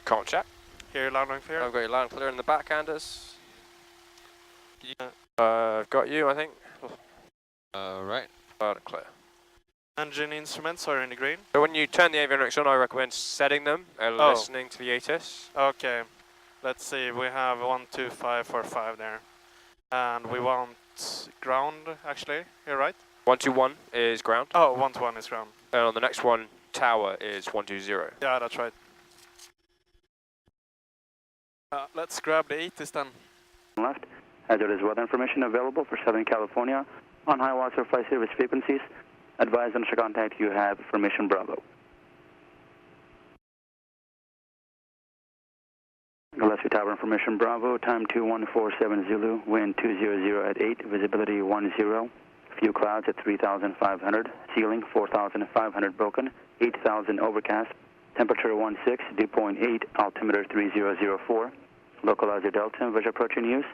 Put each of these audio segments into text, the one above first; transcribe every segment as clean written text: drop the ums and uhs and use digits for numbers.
Can't check. Hear you loud and clear. I've got you loud and clear in the back, Anders. Yeah. I've got you, I think. Right. Loud and clear. Engine instruments are in the green. So when you turn the avionics on, I recommend setting them and listening to the ATIS. Okay. Let's see. We have 12545 there. And we want ground, actually. Here, right? 121 is ground. Oh, 121 is ground. And on the next one, tower is 120. Yeah, that's right. Let's grab the 80s then. Left. Hazardous weather information available for Southern California on high water flight service frequencies. Advise on contact you have for Mission Bravo. Gillespie Tower information Bravo, time 2147 Zulu, wind 200 at 8, visibility 10, few clouds at 3,500, ceiling 4,500 broken, 8,000 overcast, temperature 16, dew point 8, altimeter 3004, localizer Delta, visual approaching use,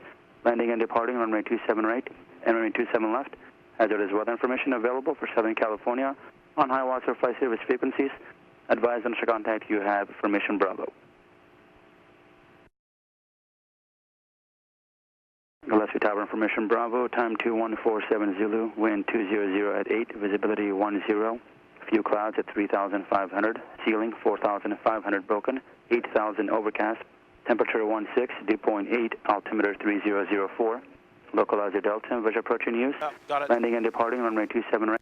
landing and departing runway 27 right, and runway 27 left. Hazardous weather information available for Southern California on high water flight service frequencies. Advise on contact you have for Mission Bravo. Gillespie Tower information Bravo, time 2147 Zulu, wind 200 at 8, visibility 10, few clouds at 3,500, ceiling 4,500 broken, 8,000 overcast, temperature 16, dew point 8, altimeter 3004, localizer Delta, visual approaching use, got it. landing and departing runway 27 right.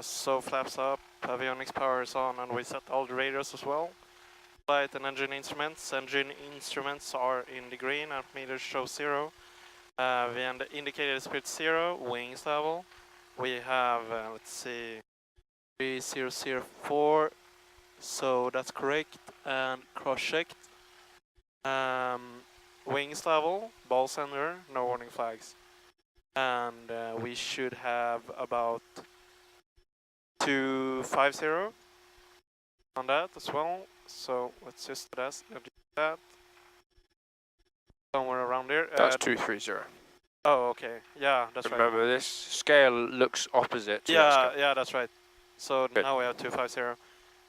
So flaps up, avionics power is on, and we set all the radios as well. Flight and engine instruments. Engine instruments are in the green, altimeters show 0. We indicated speed 0, wings level. We have, let's see, 3004, so that's correct, and cross-checked. Wings level, ball center, no warning flags. And we should have about 250 on that as well. So let's just do that. Somewhere around there. That's 230. Oh, okay. Yeah, that's right. Remember, this scale looks opposite to that scale. Yeah, that's right. So Good. now we have 250.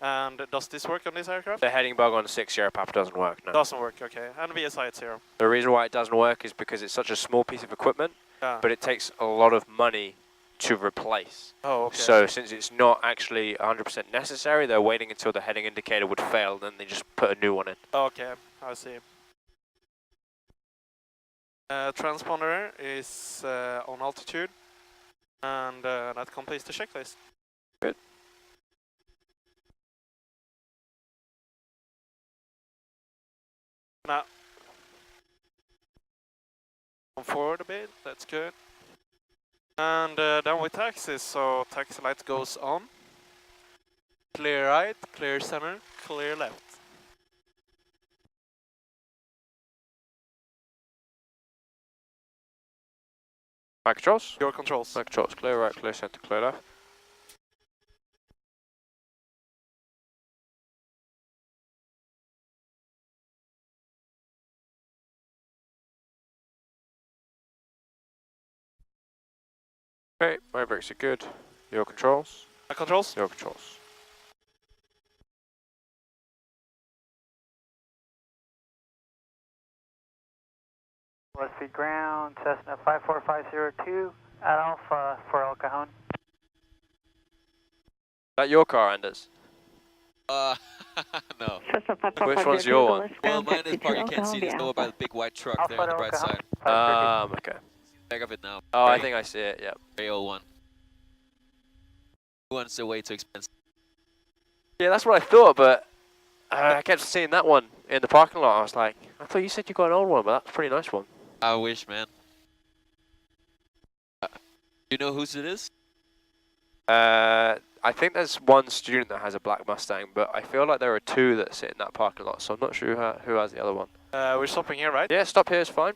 And does this work on this aircraft? The heading bug on 6 Sierra Papa doesn't work, no. Doesn't work, okay. And VSI at 0. The reason why it doesn't work is because it's such a small piece of equipment, but it takes a lot of money to replace. Oh, okay. So since it's not actually 100% necessary, they're waiting until the heading indicator would fail, then they just put a new one in. Okay, I see. Transponder is on altitude, and that completes the checklist. Good. Now, come forward a bit, that's good. And then we taxi, so taxi light goes on. Clear right, clear center, clear left. Flight controls? Your controls. Flight controls, clear right, clear center, clear left. Okay, my brakes are good. Your controls? My controls? Your controls. Gillespie ground, Cessna 54502 at Alpha for El Cajon. Is that your car, Anders? No. Which one's your one? Well, mine is parked. You can't see this door by the big white truck there on the right side. Okay. Back of it now. Oh, I think I see it, yep. Very old one. New one's way too expensive. Yeah, that's what I thought, but I kept seeing that one in the parking lot. I was like, I thought you said you got an old one, but that's a pretty nice one. I wish, man. You know whose it is? I think there's one student that has a black Mustang, but I feel like there are two that sit in that parking lot, so I'm not sure who has the other one. We're stopping here, right? Yeah, stop here is fine.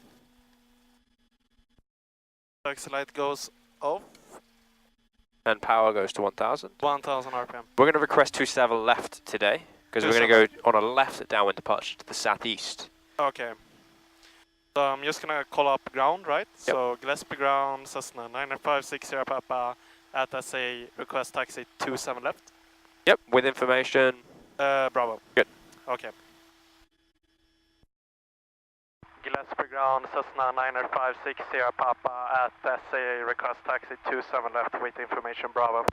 Taxi light goes off. And power goes to 1000. 1000 RPM. We're going to request 27 left today, because we're going to go on a left downwind departure to the southeast. Okay. So I'm just going to call up ground, right? Yep. So Gillespie ground, Cessna 9560 Papa at SA, request taxi 27 left. Yep, with information. Bravo. Good. Okay. Gillespie ground, Cessna 9560 Papa at SA, request taxi 27 left with information, Bravo.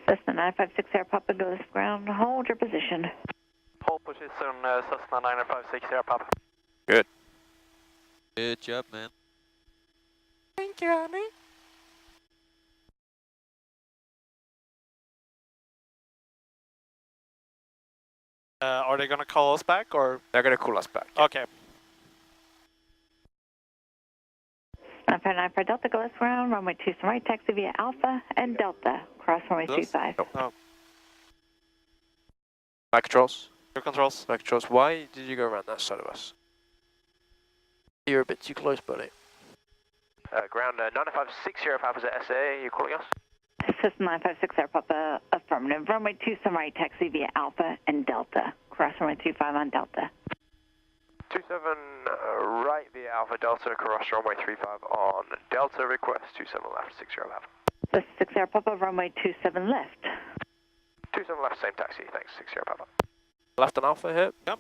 Cessna 9560 Papa, Gillespie ground, hold your position. Hold position, Cessna 9560 Papa. Good. Good job, man. Thank you, Annie. Are they gonna call us back or? They're going to call us back. Okay. 9595 Delta, Gillespie ground, runway 27 right, taxi via Alpha and Delta, cross runway 35. No. Back controls. Your controls. Back controls. Why did you go around that side of us? You're a bit too close, buddy. Ground 9560 Papa's at SA, you calling us? Cessna 9560 Papa, affirmative, runway 27 right, taxi via Alpha and Delta, cross runway 25 on Delta. 27 right via Alpha Delta, cross runway 35 on Delta, request 27 left, 60 Papa. 60 Papa, runway 27 left. 27 left, same taxi, thanks, 60 Papa. Left on Alpha here. Yep.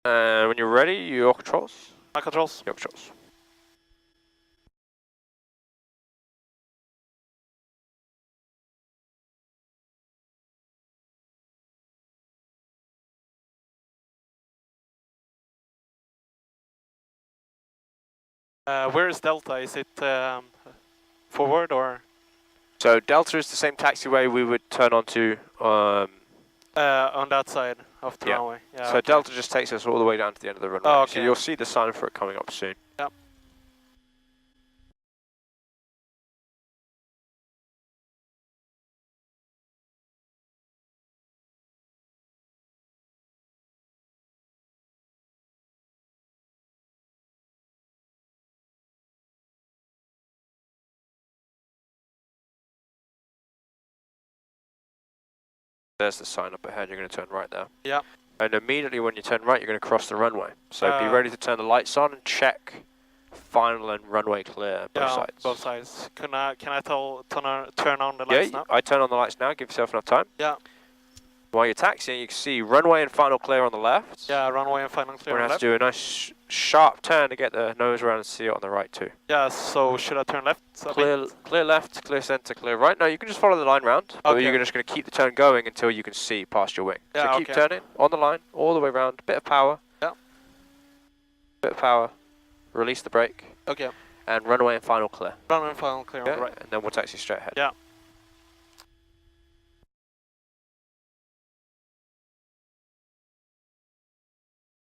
And when you're ready, your controls. My controls. Your controls. Where is Delta? Is it forward or? So Delta is the same taxiway we would turn onto. On that side of the runway. Yeah, so okay. Delta just takes us all the way down to the end of the runway. Oh, okay. So you'll see the sign for it coming up soon. Yep. There's the sign up ahead, you're going to turn right there. Yep. And immediately when you turn right, you're going to cross the runway. So be ready to turn the lights on and check final and runway clear, both sides. Both sides. Can I turn on the lights now? I turn on the lights now, give yourself enough time. Yeah. While you're taxiing, you can see runway and final clear on the left. Yeah, runway and final clear We're on going to the have left. to do a nice sharp turn to get the nose around and see it on the right too. Yeah, so should I turn left? So Clear left, clear center, clear right. No, you can just follow the line round, but Okay. you're just going to keep the turn going until you can see past your wing. Yeah, so keep okay. turning on the line, all the way around, bit of power. Yeah. Bit of power, release the brake, Okay. and runway and final clear. Runway and final clear on Yeah, the right. and then we'll taxi straight ahead. Yeah.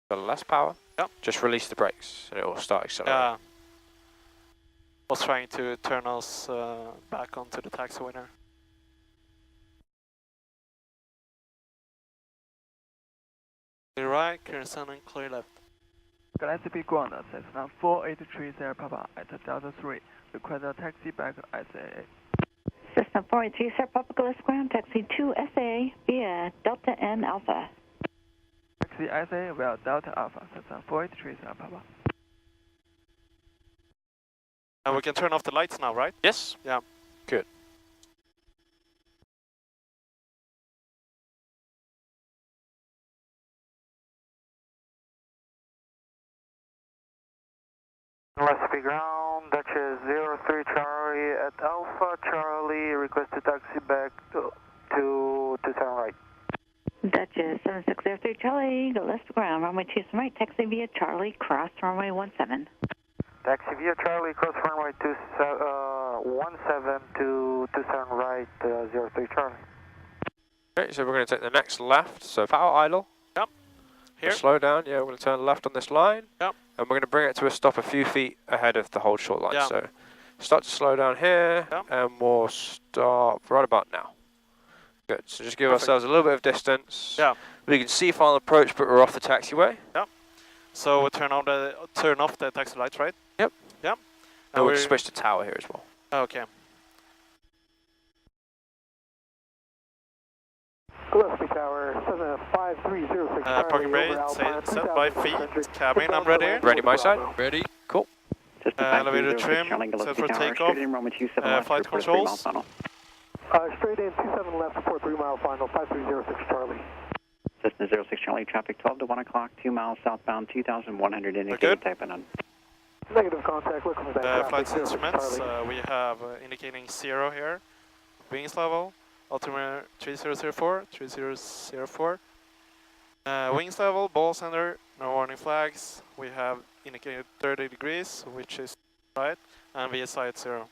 Got less power. Yep. Just release the brakes and it will start accelerating. Yeah. Was trying to turn us back onto the taxiway there. Clear right, clear center, and clear left. Gillespie ground, Cessna 4830 Papa at Delta 3. Request a taxi back SAA. Cessna 483 Papa, Gillespie ground, taxi to SA via Delta and Alpha. Taxi SA via Delta Alpha, Cessna 4830 Papa. And we can turn off the lights now, right? Yes? Yeah. Good. Gillespie ground, Dutchess 03 Charlie at Alpha Charlie, request to taxi back to turn right. Dutchess 7603 Charlie, Gillespie ground, runway 27 right, taxi via Charlie, cross runway 17. Taxi via Charlie, cross runway 17 to turn right, 03 Charlie. Okay, so we're going to take the next left, so power idle. Yep. Here. We'll slow down, yeah, we're going to turn left on this line. Yep. And we're going to bring it to a stop a few feet ahead of the hold short line. Yeah. So start to slow down here, Yep. and we'll stop right about now. Good, so just give Perfect. ourselves a little bit of distance. Yeah. We can see final approach, but we're off the taxiway. So we turn off the taxi lights, right? Yep. Yep. And we'll switch to tower here as well. Okay. Gillespie Tower, Cessna 5306 parking brake, set by feet, cabin, I'm ready. Ready my side? Ready? Cool. Elevator trim, set for takeoff. Flight controls. Straight in, 27 left, 43 mile final, 5306 Charlie. Cessna 06 Charlie, traffic 12 to 1 o'clock, 2 miles southbound, 2,100 Good. indicated, type in on. Negative contact, looking for that Flight instruments, we have indicating 0 here. Wings level, altimeter 3004, 3004. Wings level, ball center, no warning flags. We have indicated 30 degrees, which is right, and VSI at 0.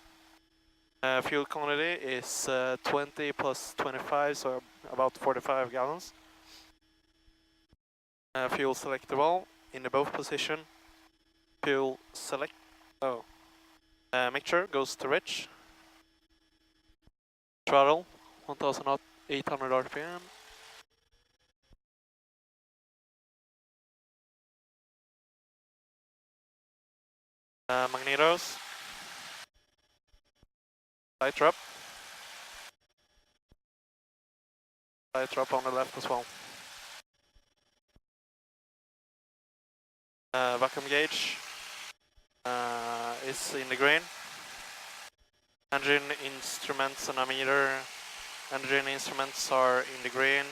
Fuel quantity is 20 plus 25, so about 45 gallons. Fuel selectable in the both position. Fuel select. Mixture goes to rich. Throttle 1,800 RPM. Magnetos. Light drop. Light drop on the left as well. Vacuum gauge is in the green. Engine instruments and ammeter. Engine instruments are in the green.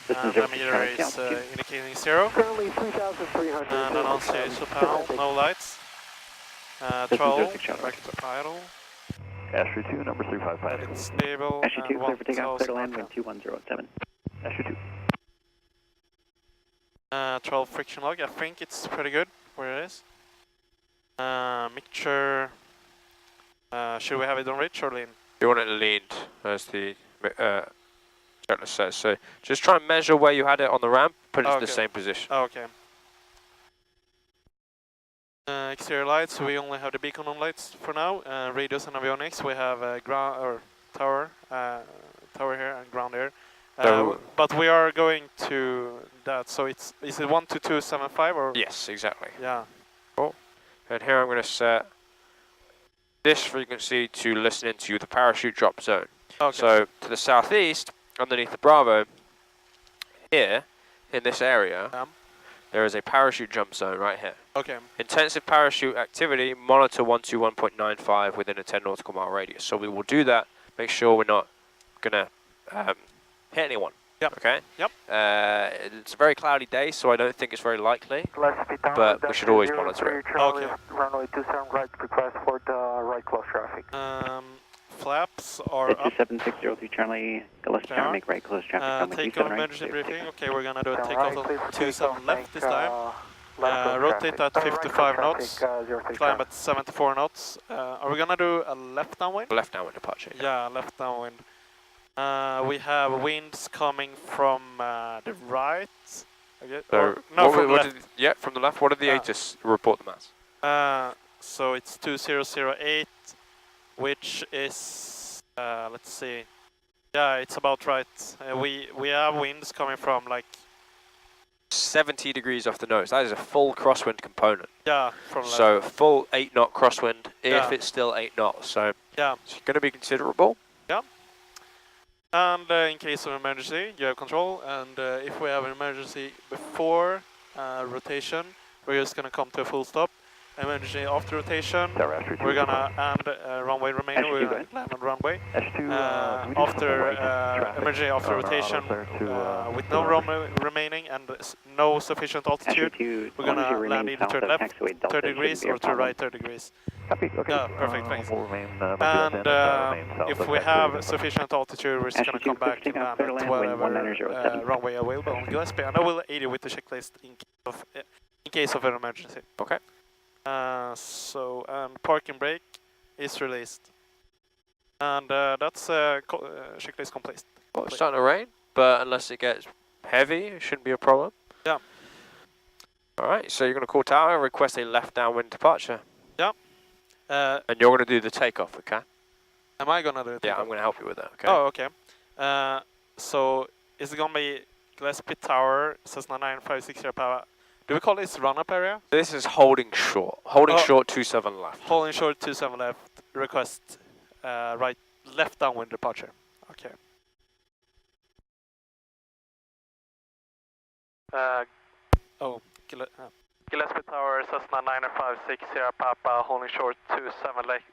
And ammeter is indicating 0. Currently 3,300. And announce panel, no lights. Throttle, back to idle. Astro 2, number 355. It's stable. Astro 2, clear for takeoff, clear to land, wind 2107. Astro 2. 12 friction log, I think it's pretty good where it is. Mixture, should we have it on rich or lean? You want it leaned, as the checklist says. So just try and measure where you had it on the ramp, put it to the same position. Okay. Exterior lights, we only have the beacon on lights for now. Radios and avionics, we have ground or tower here and ground here. But we are going to that, so is it 12275 or? Yes, exactly. Yeah. Cool. And here I'm going to set this frequency to listen into the parachute drop zone. Okay. So to the southeast, underneath the Bravo, here in this area, there is a parachute jump zone right here. Okay. Intensive parachute activity, monitor 121.95 within a 10 nautical mile radius. So we will do that, make sure we're not going to hit anyone. Yep. Okay? Yep. It's a very cloudy day, so I don't think it's very likely, but we should always monitor it. Okay. Runway 27 right, request for the right close traffic. Flaps are up. 2760 Charlie, Gillespie Tower, make right close traffic. Take on emergency briefing. Okay, we're gonna do a takeoff on 27 left this time. Rotate at 55 knots. Climb at 74 knots. Are we gonna do a left downwind? Left downwind departure. Yeah, left downwind. We have winds coming from the right. So no, from the left. From the left. What did the ATIS report them as? So it's 2008, which is, let's see. Yeah, it's about right. We have winds coming from like 70 degrees off the nose. That is a full crosswind component. Yeah, from left. So full 8 knot crosswind if it's still 8 knots. So yeah, it's going to be considerable. Yeah. And in case of emergency, you have control. And if we have an emergency before rotation, we're just going to come to a full stop. Emergency after rotation, we're gonna end runway remaining, we're gonna land on runway. After emergency after rotation, with no runway remaining and no sufficient altitude, we're gonna land either to the left 30 degrees or to the right 30 degrees. Yeah, perfect, thanks. And if we have sufficient altitude, we're just gonna come back and land at whatever runway available on Gillespie. And I will aid you with the checklist in case of an emergency. Okay. Parking brake is released, and that's checklist complete. Well, it's starting to rain, but unless it gets heavy, it shouldn't be a problem. Yeah. All right, so you're going to call tower and request a left downwind departure. Yeah. And you're going to do the takeoff, okay? Am I going to do it? Yeah, I'm going to help you with that, okay? Oh, okay. So is it going to be Gillespie Tower, Cessna 956 Papa Do we call this run-up area? This is holding short. Holding short 27 left. Holding short 27 left. Request left downwind departure. Okay. Gillespie Tower, Cessna 956 Sierra Papa, holding short 27 left.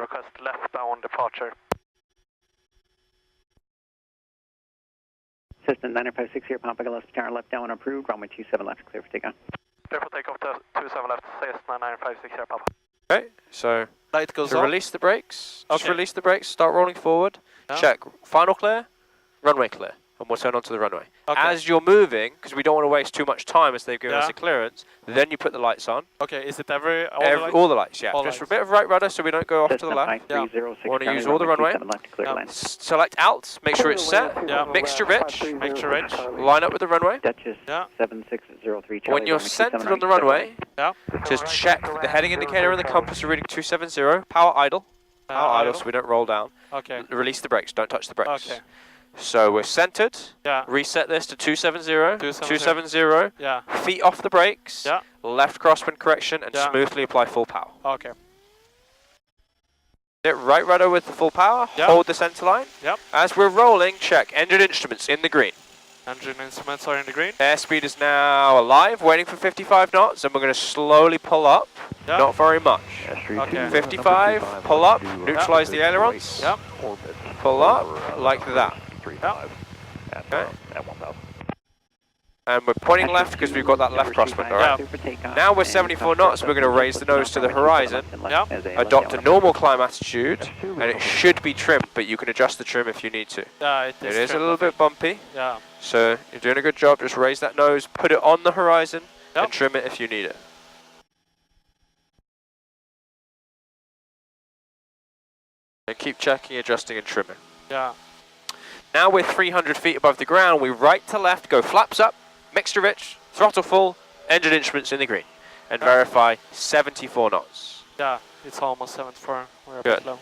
Request left downwind departure. Cessna 956 Sierra Papa, Gillespie Tower, left downwind approved. Runway 27 left, clear for takeoff. Clear for takeoff to 27 left, Cessna 956 Sierra Papa. Okay, so Light goes to on. release the brakes, just Okay. release the brakes, start rolling forward, Yeah. check final clear, runway clear, and we'll turn onto the runway. Okay. As you're moving, because we don't want to waste too much time as they've given us Yeah. a clearance, then you put the lights on. Okay, is it all the lights? All the lights, yeah. All Just lights. a bit of right rudder so we don't go off to the Cessna left. 5306 Want to Charlie, use all the runway runway. 27 left, clear Yeah. line. Select out, make sure it's set, Yeah. mixture rich, Mixture rich. line up with the runway. Duchess Yeah. 7603 Charlie. When you're runway centered 27 on the right, runway, Yeah. just check the heading indicator and the compass are reading 270, power idle. Power idle so we don't roll down. Okay. Release the brakes, don't touch the brakes. Okay. So we're centered, Yeah. reset this to 270, 270. 270, Yeah. feet off the brakes, Yeah. left crosswind correction, and Yeah. smoothly apply full power. Okay. Hit right rudder with the full power, Yeah. hold the center line. Yep. As we're rolling, check engine instruments in the green. Engine instruments are in the green. Airspeed is now alive, waiting for 55 knots, and we're going to slowly pull up, Yeah. not very much. Okay. 55, pull up, neutralize the ailerons, Yep. pull up, like that. Okay. At 1000. And we're pointing left because we've got that left crosswind, alright? Now we're 74 knots, we're going to raise the nose to the horizon, Yeah. adopt a normal climb attitude, and it should be trimmed, but you can adjust the trim if you need to. Yeah, It is a little bit bumpy, Yeah. so you're doing a good job. Just raise that nose, put it on the horizon, Yep. and trim it if you need it. And keep checking, adjusting, and trimming. Yeah. Now we're 300 feet above the ground, we right to left, go flaps up, mixture rich, throttle full, engine instruments in the green, and verify 74 knots. Yeah. It's almost 74. We're a Good. bit low.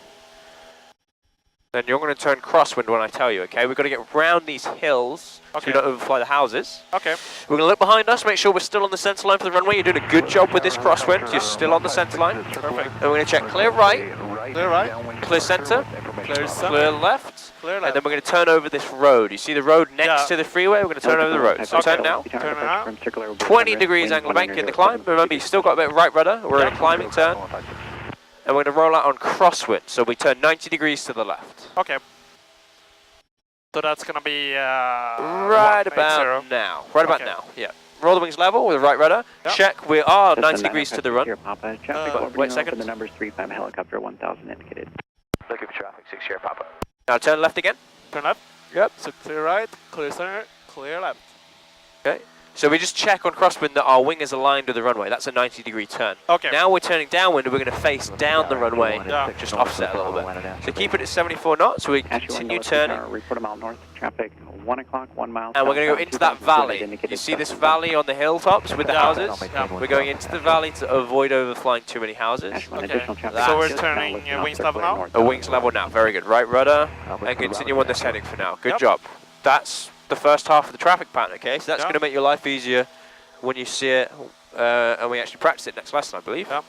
Then you're going to turn crosswind when I tell you, okay? We've got to get round these hills so Okay. we don't overfly the houses. Okay. We're going to look behind us, make sure we're still on the center line for the runway. You're doing a good job with this crosswind. You're still on the center line. Perfect. And we're going to check clear right, Clear right. clear center, Clear center. clear left, Clear and left. then we're going to turn over this road. You see the road next Yeah. to the freeway? We're going to turn over the road. So Okay. turn now. Turn around. 20 degrees angle bank in the climb. Remember, you've still got a bit of right rudder. We're in a climbing turn. And we're going to roll out on crosswind. So we turn 90 degrees to the left. Okay. So that's gonna be Right 180. about now. Right about Okay. now, yeah. Roll the wings level with the right rudder. Yep. Check, we are 90 degrees to the run. Papa, wait a second. The number's 35 helicopter 1000 indicated. Looking for traffic, 6 Sierra Papa. Now turn left again. Turn left. Yep. So clear right, clear center, clear left. Okay. So we just check on crosswind that our wing is aligned with the runway. That's a 90-degree turn. Okay. Now we're turning downwind and we're going to face down the runway. Yeah. Just offset a little bit. So keep it at 74 knots. So we continue turning. Report a mile north, traffic 1 o'clock, 1 mile. And we're going to go into that valley. You see this valley on the hilltops with the houses? Yeah. We're going into the valley to avoid overflying too many houses. Okay. That's So we're it. turning wings level now? A wings level now, very good. Right rudder, and continue on this heading for now. Good Yep. job. That's the first half of the traffic pattern, okay? So that's Yep. going to make your life easier when you see it, and we actually practice it next lesson, I believe. Yep.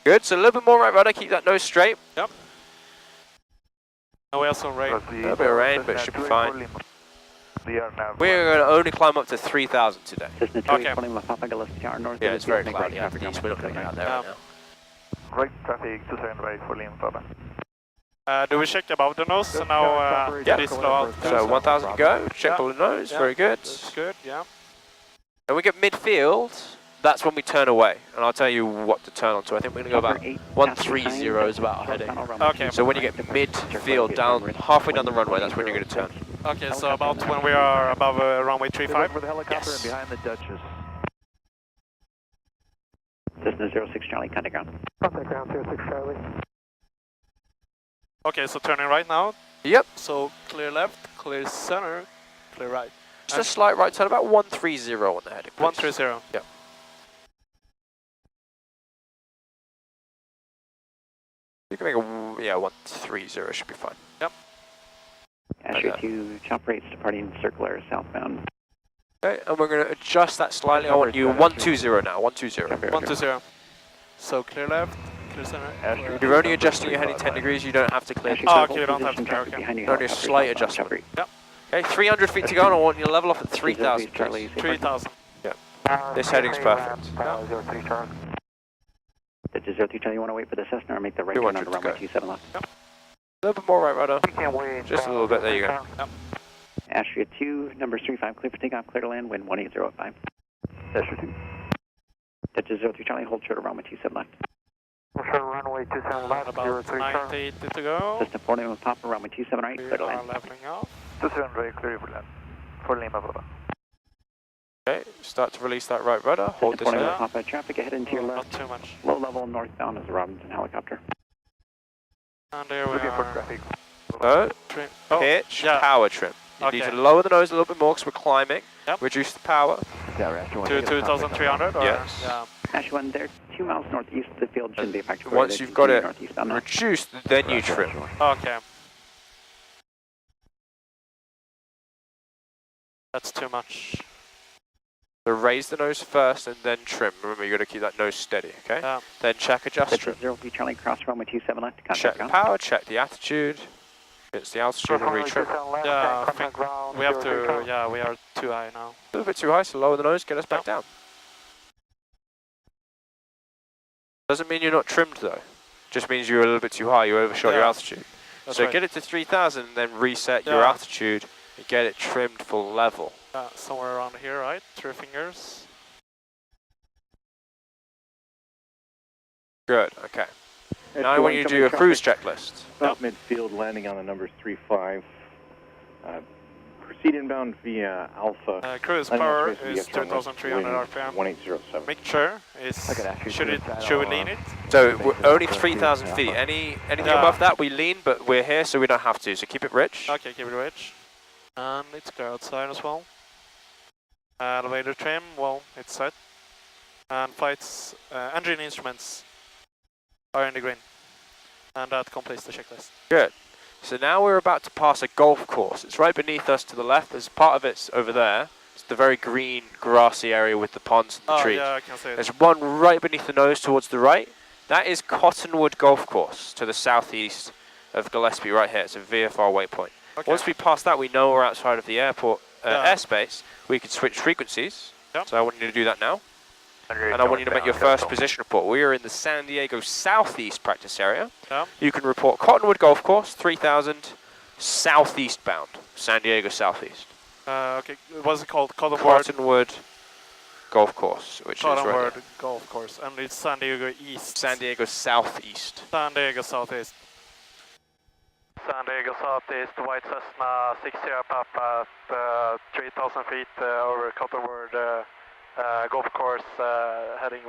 Good, so a little bit more right rudder, keep that nose straight. Yep. Now we have some rain. A little bit of rain, but it should be fine. We're going to only climb up to 3,000 today. Cessna Okay. 281 Papa, Gillespie Tower north. Yeah, it's very Make cloudy right out traffic east. We're not going to get out there Yeah. right now. Right traffic to turn right for Lima, Papa. Do we check above the nose? So now Yeah. we slow out. So 1,000 to go, check Yeah. all the nose, Yeah. very good. That's good, yeah. And we get midfield, that's when we turn away. And I'll tell you what to turn onto. I think we're going to go about 130 is about our heading. Okay. So when you get midfield down, halfway down the runway, that's when you're going to turn. Okay, so about when we are above runway 35? For the helicopter Yes. and behind the Duchess. Cessna 06 Charlie, contact ground. Contact ground, 06 Charlie. Okay, so turning right now. Yep. So clear left, clear center, clear right. Just a slight right turn, about 130 on the heading. please. 130. Yeah. You can make a, yeah, 130 should be fine. Yep. Ashley 2, chop rates departing circular southbound. Okay, and we're going to adjust that slightly. I want you 120 now, 120. 120. So clear left, clear center. Clear You're only adjusting your heading 10 degrees, you don't have to clear. Oh, okay, you don't have to clear, okay. Only a slight adjustment. Yep. Okay, 300 feet to go, and I want you to level off at 3,000. 3,000. Yeah. This heading's perfect. That's 03 Charlie, you want to wait for the Cessna or make the right turn on the runway 27 left? Yep. A little bit more right rudder. Just a little bit, there you go. Yep. Astria 2, number 35, clear for takeoff, clear to land, wind 180 at 5. Astria 2. That's 03 Charlie, hold short of runway 27 left. Short runway 27 left, About 03 Charlie. 90 to go. Cessna 40 with Papa, runway 27 right, We clear to are land. leveling off. 27 right, clear for land. For Lima, Papa. Okay, start to release that right rudder. Hold this Cessna 40 with there. Papa, traffic ahead and to your Not left. too much. Low level northbound is the Robinson helicopter. And there we Looking for are. traffic. Trim. Pitch, yeah. power trim. You need Okay. to lower the nose a little bit more because we're climbing. Yep. Reduce the power. To 2,300? Yes. Yeah. Ash 1, they're 2 miles northeast of the field, shouldn't be effective. Once you've got it northeast on that. reduced, then you trim. Okay. That's too much. So raise the nose first and then trim. Remember, you got to keep that nose steady, okay? Yeah. Then check adjust That's trim. 03 Charlie, cross runway 27 left, Check contact the ground. power, check the attitude. It's the altitude and retrim. Yeah, I think we have to, yeah, we are too high now. A little bit too high, so lower the nose, get us back down. Doesn't mean you're not trimmed though. Just means you're a little bit too high, you overshot your altitude. That's So right. get it to 3,000, then reset your Yeah. altitude and get it trimmed full level. Somewhere around here, right? 3 fingers. Good, okay. Now I want you to do a cruise checklist. About midfield, landing on the number 35. Proceed inbound via Alpha. Cruise Landing power on is 2,300 wind RPM. 1807. Make sure should we lean it? So we're only 3,000 feet. Anything Yeah. above that we lean, but we're here so we don't have to. So keep it rich. Okay, keep it rich. And it's clear outside as well. Elevator trim, well, it's set. And flights, engine instruments are in the green. And that completes the checklist. Good. So now we're about to pass a golf course. It's right beneath us to the left. There's part of it's over there. It's the very green, grassy area with the ponds and the trees. Yeah, I can see it. There's one right beneath the nose towards the right. That is Cottonwood Golf Course to the southeast of Gillespie right here. It's a VFR waypoint. Okay. Once we pass that, we know we're outside of the airport Yeah. airspace. We can switch frequencies. Yep. So I want you to do that now. And I want you to make your first position report. We are in the San Diego southeast practice area. Yeah. You can report Cottonwood Golf Course, 3,000, southeast bound. San Diego southeast. Okay, what's it called? Cottonwood Golf Course, which is right here. Golf Course. And it's San Diego East. San Diego southeast. San Diego Southeast. San Diego Southeast, White Cessna, 60 Papa, 3,000 feet over Cottonwood Golf Course, heading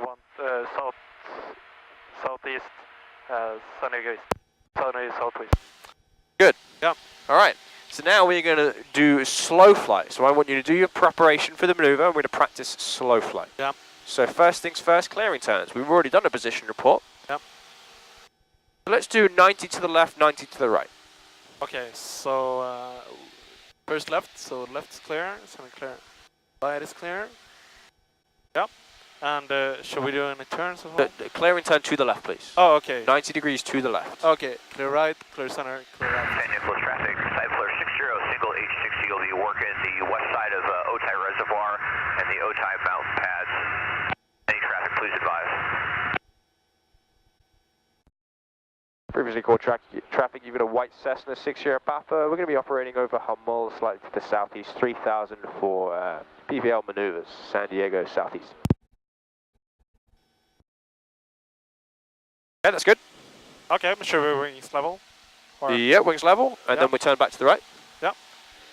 southeast, San Diego East, San Diego Southwest. Good. Yeah. All right. So now we're going to do slow flight. So I want you to do your preparation for the maneuver. We're going to practice slow flight. Yeah. So first things first, clearing turns. We've already done a position report. Yep. So let's do 90 to the left, 90 to the right. Okay, so first left, so left's clear, center clear, right is clear. Yep. And should we do any turns as well? Clearing turn to the left, please. Oh, okay. 90 degrees to the left. Okay, clear right, clear center, clear right. And inflow traffic, side flare 60, single H60 will be working the west side of Otay Reservoir and the Otay mountain pads. Any traffic, please advise. Previously called traffic, you've got a white Cessna 6 Sierra Papa. We're going to be operating over Hummel, slightly to the southeast, 3,000 for PVL maneuvers, San Diego southeast. Yeah, that's good. Okay, should we wings level? Or Yeah, wings level, and then we turn back to the right. Yep.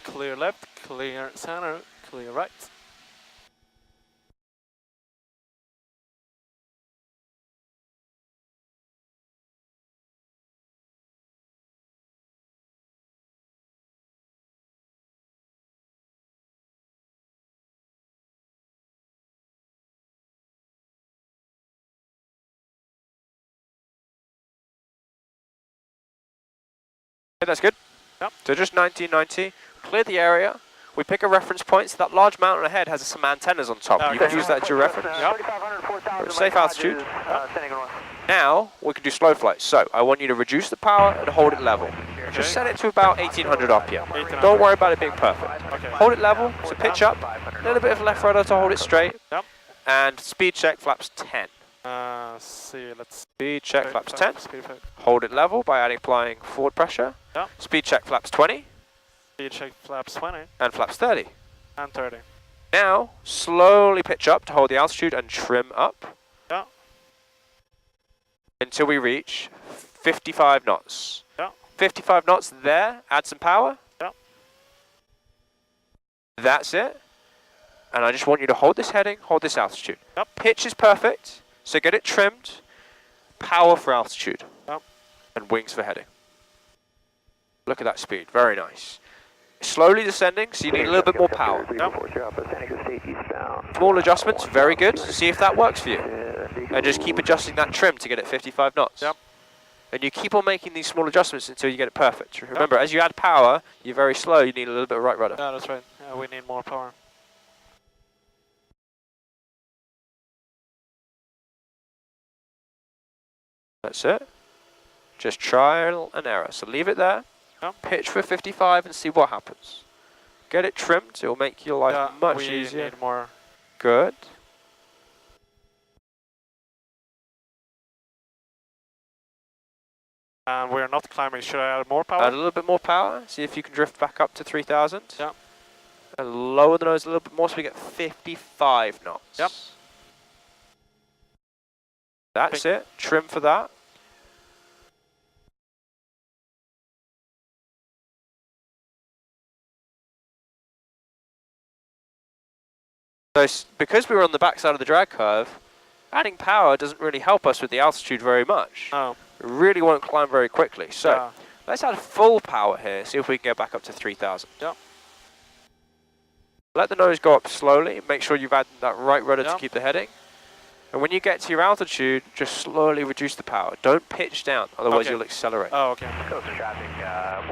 Clear left, clear center, clear right. Yeah, that's good. Yep. So just 1990, clear the area. we pick a reference point, so that large mountain ahead has some antennas on top. You can use that as your reference. Safe altitude. Now, we can do slow flight. So, I want you to reduce the power and hold it level. Just set it to about 1800 RPM. Don't worry about it being perfect. Hold it level, so pitch up, a little bit of left rudder to hold it straight, and speed check flaps 10. Speed check flaps 10. Hold it level by applying forward pressure. Speed check flaps 20. Speed check flaps 20. And flaps 30. And 30. Now, slowly pitch up to hold the altitude and trim up. Until we reach 55 knots. 55 knots there, add some power. That's it. And I just want you to hold this heading, hold this altitude. Pitch is perfect, so get it trimmed. Power for altitude. And wings for heading. Look at that speed, very nice. Slowly descending, so you need a little bit more power. Small adjustments, very good. See if that works for you. And just keep adjusting that trim to get it 55 knots. And you keep on making these small adjustments until you get it perfect. Remember, as you add power, you're very slow, you need a little bit of right rudder. Yeah, that's right. We need more power. That's it. Just trial and error. So leave it there. Pitch for 55 and see what happens. Get it trimmed, it will make your life much easier. Need more. Good. And we're not climbing. Should I add more power? Add a little bit more power. See if you can drift back up to 3000. And lower the nose a little bit more so we get 55 knots. That's it. Trim for that. So because we were on the backside of the drag curve, adding power doesn't really help us with the altitude very much. We really won't climb very quickly. So let's add full power here, see if we can get back up to 3000. Let the nose go up slowly, make sure you've added that right rudder to keep the heading. And when you get to your altitude, just slowly reduce the power. Don't pitch down, otherwise you'll accelerate. Coastal traffic,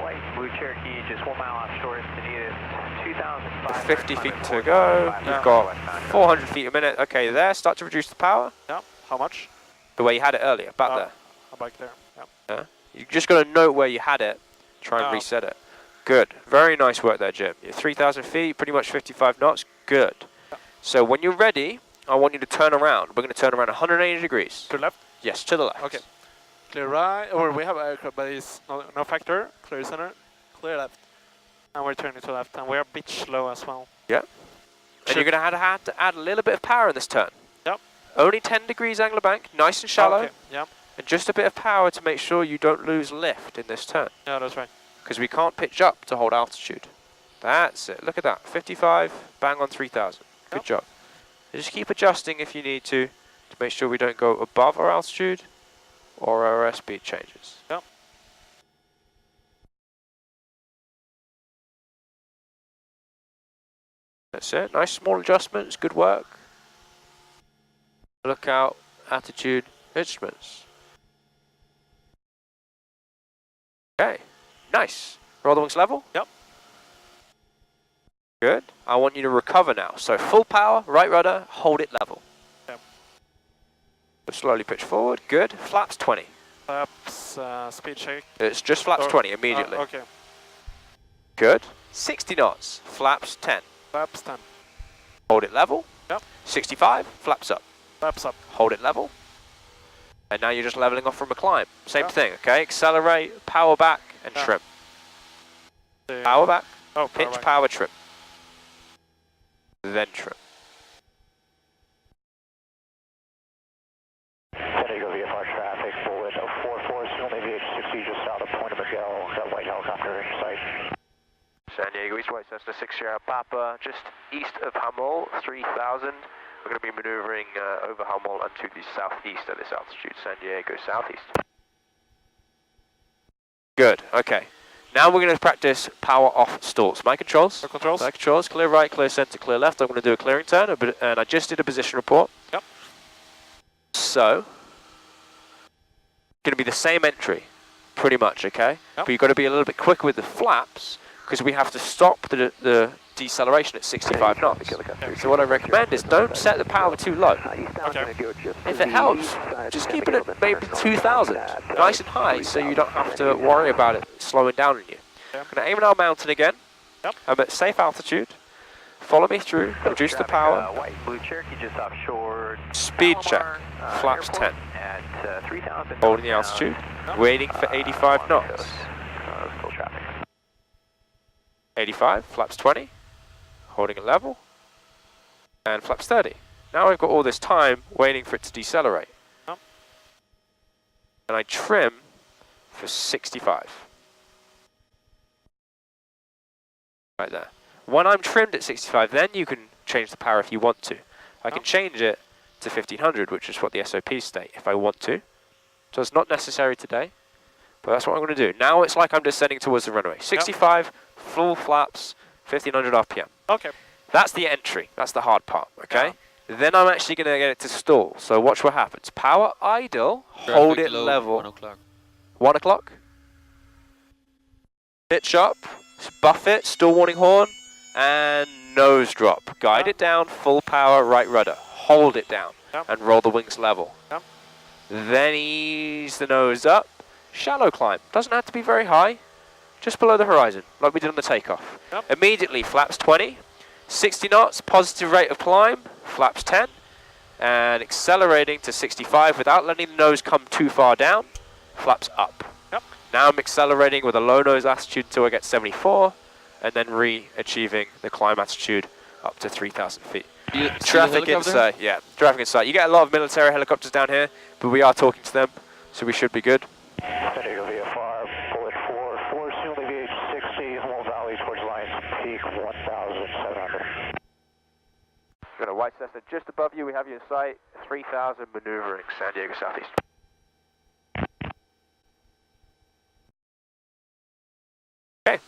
White Blue Cherokee, just 1 mile offshore, Encinitas, 2,500. 50 feet to go, you've got 400 feet a minute. Okay, there, start to reduce the power. How much? The way you had it earlier, back there. Back there, You just got to note where you had it, try and reset it. Good, very nice work there, Jim. You're 3,000 feet, pretty much 55 knots, good. So when you're ready, I want you to turn around. We're going to turn around 180 degrees. To the left? Yes, to the left. Okay. Clear right, or we have aircraft, but it's no factor. Clear center, clear left. And we're turning to left, and we're a bit slow as well. And you're going to have to add a little bit of power in this turn. Only 10 degrees angle of bank, nice and shallow. And just a bit of power to make sure you don't lose lift in this turn. Yeah, that's right. Because we can't pitch up to hold altitude. That's it. Look at that. 55, bang on 3000. Good job. Just keep adjusting if you need to make sure we don't go above our altitude or our airspeed changes. That's it. Nice small adjustments. Good work. Look out. Attitude. Instruments. Okay. Nice. Roll the wings level? Good. I want you to recover now. So full power, right rudder, hold it level. So slowly pitch forward. Good. Flaps 20. Flaps, speed check. It's just flaps 20 immediately. Good. 60 knots. Flaps 10. Flaps 10. Hold it level. 65. Flaps up. Flaps up. Hold it level. And now you're just leveling off from a climb. Same thing, okay? Accelerate, power back, and trim. Power back, pitch, power, trim. Then trim. San Diego VFR traffic, bullet 044, still Navy H60 just out of Point of Miguel, got white helicopter in sight. San Diego East White Cessna 6 Sierra Papa, just east of Hamel, 3000. We're going to be maneuvering over Hamel and to the southeast at this altitude, San Diego southeast. Good, okay. Now we're going to practice power off stalls. My controls. My controls, clear right, clear center, clear left. I'm going to do a clearing turn, and I just did a position report. So, going to be the same entry, pretty much, okay? But you've got to be a little bit quicker with the flaps, because we have to stop the deceleration at 65 knots. So what I recommend is don't set the power too low. Okay. If it helps, just keep it at maybe 2,000, nice and high, so you don't have to worry about it slowing down on you. I'm going to aim at our mountain again. Yep. I'm at safe altitude. Follow me through, reduce the power. White Blue Cherokee just offshore. Speed check, flaps 10. At 3,000. Holding the altitude, waiting for 85 knots. Still traffic. 85, flaps 20, holding it level, and flaps 30. Now I've got all this time waiting for it to decelerate. Yep. And I trim for 65. Right there. When I'm trimmed at 65, then you can change the power if you want to. I can change it to 1500, which is what the SOPs state, if I want to. So it's not necessary today, but that's what I'm going to do. Now it's like I'm descending towards the runway. 65, full flaps, 1500 RPM. Okay. That's the entry. That's the hard part, okay? Then I'm actually going to get it to stall. So watch what happens. Power idle, hold it level. 1 o'clock. 1 o'clock. Pitch up, buff it, stall warning horn, and nose drop. Guide it down, full power, right rudder. Hold it down and roll the wings level. Then ease the nose up. Shallow climb. Doesn't have to be very high. Just below the horizon, like we did on the takeoff. Immediately, flaps 20. 60 knots, positive rate of climb, flaps 10. And accelerating to 65 without letting the nose come too far down, flaps up. Now I'm accelerating with a low nose attitude until I get 74. And then re-achieving the climb attitude up to 3,000 feet. Traffic in sight, yeah, traffic in sight. You get a lot of military helicopters down here, but we are talking to them, so we should be good. San Diego VFR, bullet 4, soon Aviation 60, Humboldt Valley towards Lions Peak, 1,700. Got a white Cessna just above you, we have you in sight, 3,000 maneuvering, San Diego Southeast. Okay.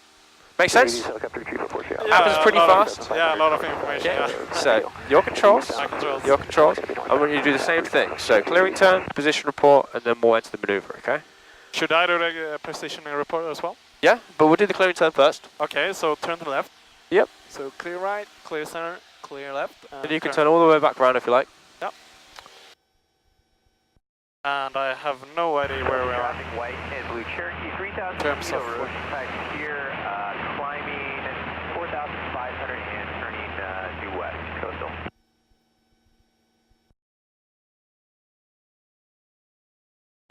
Makes sense? Happens pretty fast. Yeah, a lot of information. Yeah. So, your controls. Your controls. I want you to do the same thing. So, clearing turn, position report, and then we'll enter the maneuver, okay? Should I do the positioning report as well? Yeah, but we'll do the clearing turn first. Okay, so turn to the left. Yep. So clear right, clear center, clear left. And you can turn all the way back around if you like. Yep. And I have no idea where we are. White and Blue Cherokee, 3,000 Terms feet of over ocean side here, climbing 4,500 and turning due west, coastal.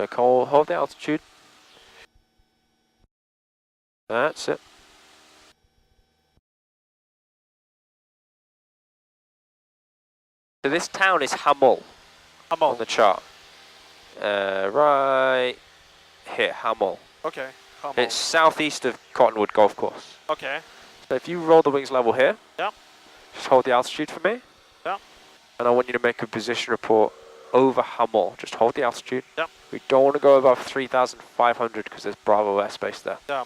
So hold the altitude. That's it. So this town is Hamel on the chart. Right here, Hamel. Okay. Hamel. It's southeast of Cottonwood Golf Course. Okay. So if you roll the wings level here, yeah, just hold the altitude for me. Yeah. And I want you to make a position report over Hamel. Just hold the altitude. Yeah. We don't want to go above 3,500 because there's Bravo airspace there. Yeah.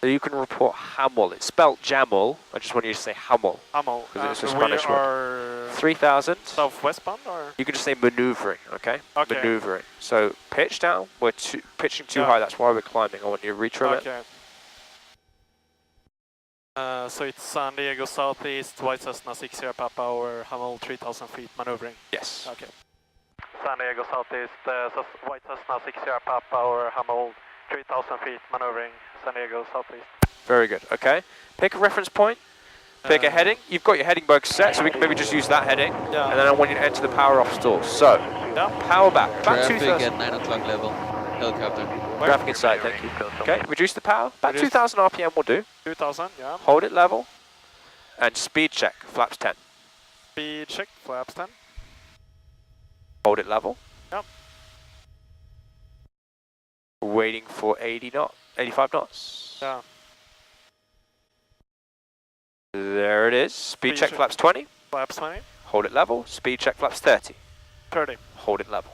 So you can report Hamel. It's spelled Jamal. I just want you to say Hamel. Hamel. Because it's a We Spanish word. are 3,000. southwestbound or? You can just say maneuvering, okay? Okay. Maneuvering. So pitch down. We're pitching too high. That's why we're climbing. I want you to retrim it. Okay. So it's San Diego Southeast, White Cessna 60 Papa or Hamel 3,000 feet maneuvering? Yes. Okay. San Diego Southeast, White Cessna 60 Papa or Hamel 3,000 feet maneuvering, San Diego Southeast. Very good, okay. Pick a reference point, pick a heading. You've got your heading book set, so we can maybe just use that heading. Yeah. And then I want you to enter the power off stall. So, power back. About Traffic 2,000. at 9 o'clock level. Helicopter. Traffic in sight, thank you. Okay, reduce the power. About 2,000 RPM will do. 2,000, yeah. Hold it level. And speed check, flaps 10. Speed check, flaps 10. Hold it level. Yep. Waiting for 85 knots. Yeah. There it is. Speed check, flaps 20. Flaps 20. Hold it level. Speed check, flaps 30. 30. Hold it level.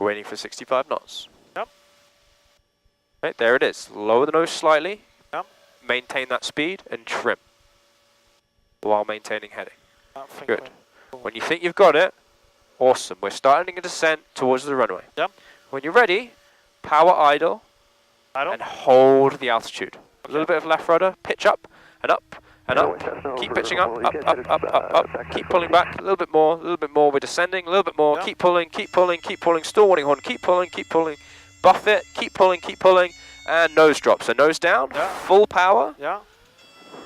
Waiting for 65 knots. Yep. Right, there it is. Lower the nose slightly. Yep. Maintain that speed and trim while maintaining heading. Good. When you think you've got it, awesome. We're starting a descent towards the runway. Yep. When you're ready, power idle, Idle. and hold the altitude. A little bit of left rudder, pitch up, and up, and up. Keep pitching up, up. Keep pulling back, a little bit more, we're descending, a little bit more, keep pulling, stall warning horn, keep pulling, buff it, keep pulling, and nose drop. So nose down, full power,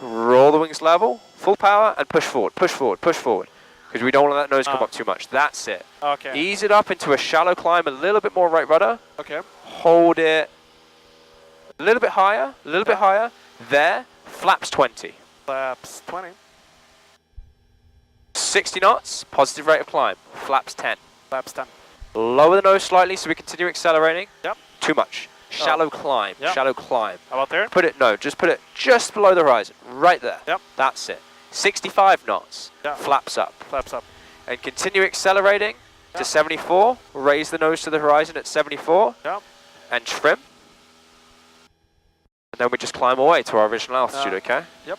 roll the wings level, full power, and push forward, because we don't want to let that nose come up too much. That's it. Okay. Ease it up into a shallow climb, a little bit more right rudder. Okay. Hold it a little bit higher, there, flaps 20. Flaps 20. 60 knots, positive rate of climb, flaps 10. Flaps 10. Lower the nose slightly so we continue accelerating. Yep. Too much. Shallow climb, shallow climb. How about there? Just put it just below the horizon, right there. Yep. That's it. 65 knots, flaps up. Flaps up. And continue accelerating to 74, raise the nose to the horizon at 74, and trim. And then we just climb away to our original altitude, okay? Yep.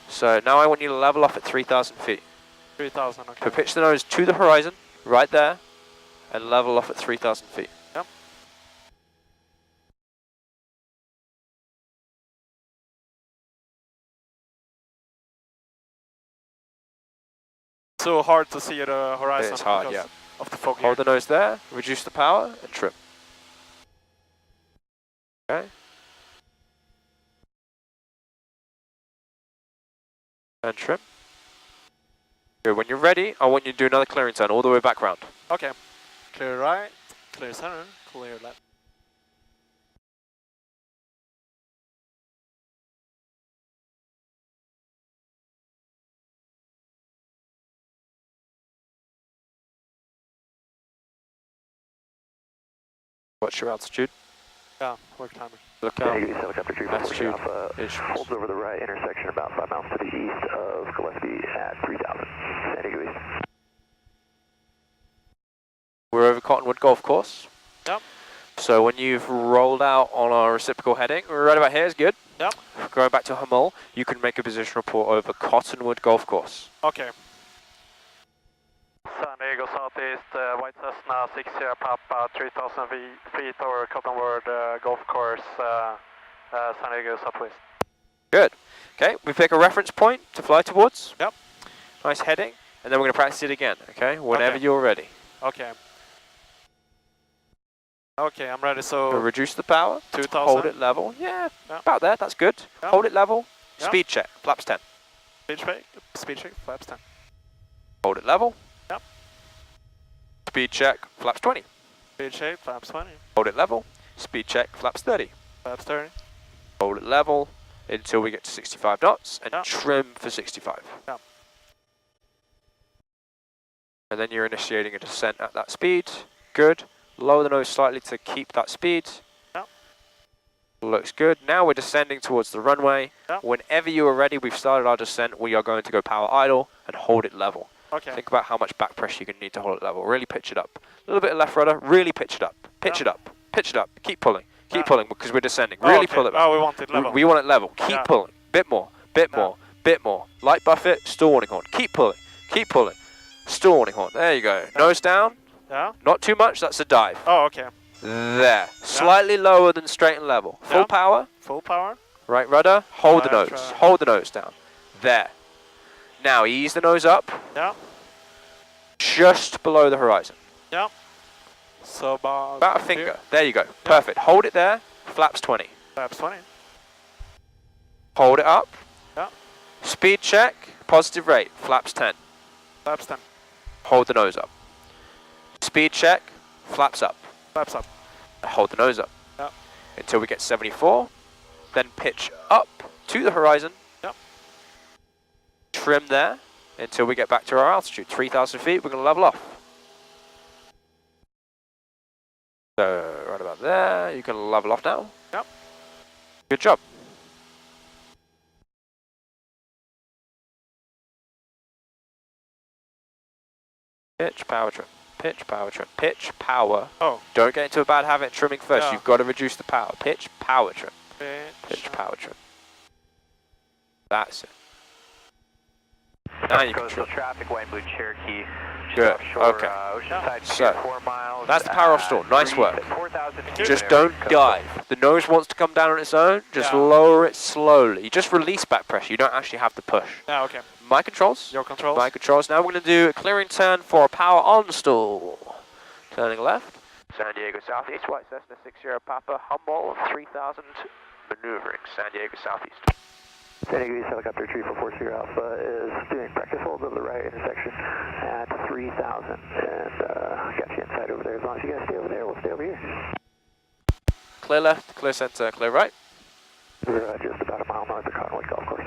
So now I want you to level off at 3,000 feet. 3,000, okay. So pitch the nose to the horizon, right there, and level off at 3,000 feet. Yep. So hard to see the horizon. It's hard, because of the fog. Hold the nose there, reduce the power, and trim. Okay. And trim. Good. When you're ready, I want you to do another clearing turn all the way back round. Okay. Clear right, clear center, clear left. What's your altitude? Yeah, work timing. Look out. Helicopter 3 Altitude. Holds over the right intersection about 5 miles to the east of Gillespie at 3,000. San Diego East. We're over Cottonwood Golf Course. Yep. So when you've rolled out on our reciprocal heading, we're right about here is good. Yep. Going back to Hummel, you can make a position report over Cottonwood Golf Course. Okay. San Diego Southeast, White Cessna, 60 Papa, 3,000 feet over Cottonwood Golf Course, San Diego Southwest. Good. Okay, we pick a reference point to fly towards. Yep. Nice heading, and then we're going to practice it again, okay? Whenever you're ready. Okay. Okay, I'm ready, so... We'll reduce the power, 2,000. hold it level. Yeah, about there, that's good. Hold it level, speed check, flaps 10. Speed check, flaps 10. Hold it level. Yep. Speed check, flaps 20. Speed check, flaps 20. Hold it level, speed check, flaps 30. Flaps 30. Hold it level until we get to 65 knots and trim for 65. Yep. And then you're initiating a descent at that speed. Good. Lower the nose slightly to keep that speed. Yep. Looks good. Now we're descending towards the runway. Yep. Whenever you are ready, we've started our descent. We are going to go power idle and hold it level. Okay. Think about how much back pressure you're going to need to hold it level. Really pitch it up. A little bit of left rudder. Really pitch it up. Pitch it up. Pitch it up. Keep pulling. Keep pulling because we're descending. Really pull it back. Oh, we want it level. We want it level. Keep pulling. Bit more. Bit more. Bit more. Light buffet. Stall warning horn. Keep pulling. Keep pulling. Stall warning horn. There you go. Nose down. Yeah. Not too much. That's a dive. Oh, okay. There. Slightly lower than straight and level. Full power. Full power. Right rudder. Hold the nose. Hold the nose down. There. Now ease the nose up. Yeah. Just below the horizon. Yeah. So about a finger. There you go. Perfect. Hold it there. Flaps 20. Flaps 20. Hold it up. Yeah. Speed check. Positive rate. Flaps 10. Flaps 10. Hold the nose up. Speed check. Flaps up. Flaps up. Hold the nose up. Yeah. Until we get 74. Then pitch up to the horizon. Yep. Trim there until we get back to our altitude. 3,000 feet. We're going to level off. So right about there. You can level off now. Yep. Good job. Pitch, power, trim. Pitch, power, trim. Pitch, power. Oh. Don't get into a bad habit trimming first. Yeah. You've got to reduce the power. Pitch, power, trim. Pitch, power, trim. That's it. Now you can trim. Traffic, white and blue Cherokee, Good. Okay. So that's the power off stall. Nice work. Just don't dive. The nose wants to come down on its own. Just lower it slowly. You just release back pressure. You don't actually have to push. Yeah, okay. My controls. Your controls. My controls. Now we're going to do a clearing turn for a power on stall. Turning left. San Diego Southeast, White Cessna 60 Papa, Humboldt 3000, maneuvering, San Diego Southeast. San Diego East helicopter 3440 Alpha is doing practice hold over the right intersection at 3000, and got you inside over there. As long as you guys stay over there, we'll stay over here. Clear left, clear center, clear right. We're just about a mile north of Cottonwood Golf Course.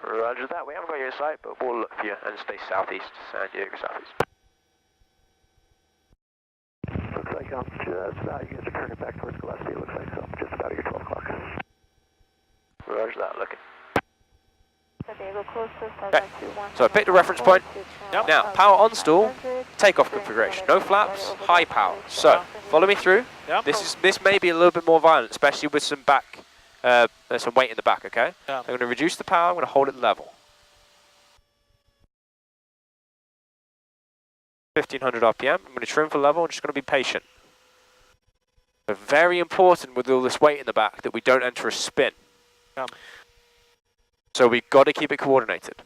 Roger that, we haven't got your sight, but we'll look for you and stay southeast, San Diego Southeast. Looks like I'm just about, you guys are turning back towards Gillespie, it looks like, so I'm just about at your 12 o'clock. Roger that, looking. Okay. So I picked a reference point. Yep. Now, power on stall, takeoff configuration. No flaps, high power. So, follow me through. Yep. This may be a little bit more violent, especially with some back, some weight in the back, okay? Yeah. I'm going to reduce the power, I'm going to hold it level. 1500 RPM, I'm going to trim for level, I'm just going to be patient. But very important with all this weight in the back that we don't enter a spin. Yeah. So we've got to keep it coordinated.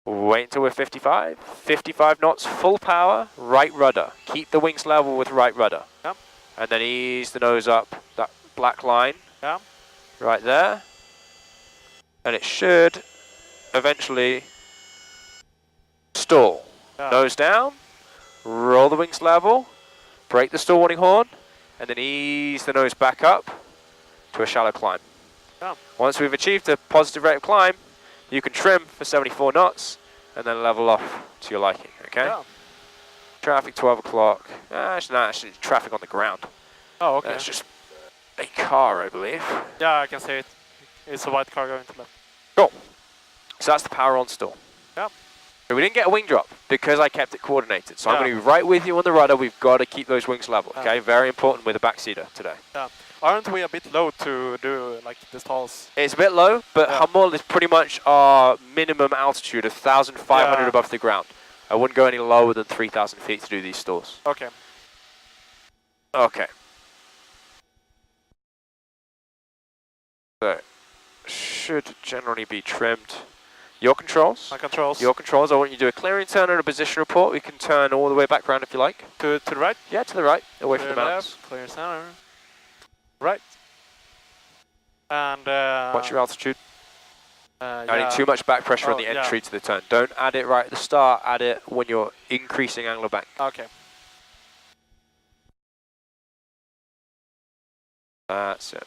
Wait until we're 55. 55 knots, full power, right rudder. Keep the wings level with right rudder. Yep. And then ease the nose up, that black line. Yep. Right there. And it should eventually stall. Yep. Nose down, roll the wings level, break the stall warning horn, and then ease the nose back up to a shallow climb. Yep. Once we've achieved a positive rate of climb, you can trim for 74 knots and then level off to your liking, okay? Yeah. Traffic 12 o'clock. Actually, traffic on the ground. Oh, okay. That's just a car, I believe. Yeah, I can see it. It's a white car going to left. Cool. So that's the power on stall. Yep. So we didn't get a wing drop because I kept it coordinated. So I'm Yeah. going to be right with you on the rudder. We've got to keep those wings level, okay? Yeah. Very important with a backseater today. Yeah. Aren't we a bit low to do like the stalls? It's a bit low, but Yeah. Humboldt is pretty much our minimum altitude of 1,500 Yeah. above the ground. I wouldn't go any lower than 3,000 feet to do these stalls. Okay. Okay. So, should generally be trimmed. Your controls. My controls. Your controls. I want you to do a clearing turn and a position report. We can turn all the way back round if you like. To the right? Yeah, to the right, away Clear from the mountains. left, clear center. Right. And What's your altitude? Adding yeah. too much back pressure on the yeah. entry to the turn. Don't add it right at the start. Add it when you're increasing angle of bank. Okay. That's it.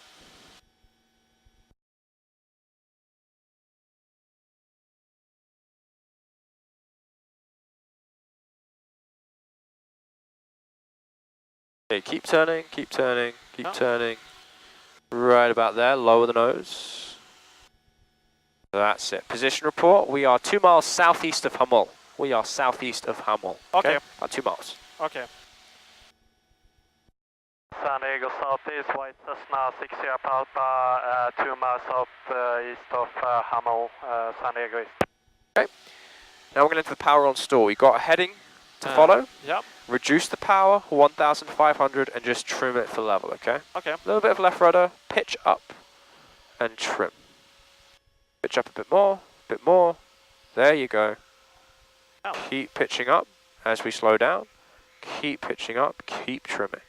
Okay, keep turning, keep turning, keep turning. Right about there, lower the nose. That's it. Position report, we are 2 miles southeast of Hummel. We are southeast of Hummel. Okay. About 2 miles. Okay. San Diego Southeast, White Cessna 60 Alpha, 2 miles southeast of Hummel, San Diego East. Okay. Now we're going to the power on stall. We've got a heading to follow. Yep. Reduce the power, 1,500, and just trim it for level, okay? Okay. A little bit of left rudder, pitch up, and trim. Pitch up a bit more. There you go. Oh. Keep pitching up as we slow down. Keep pitching up, keep trimming.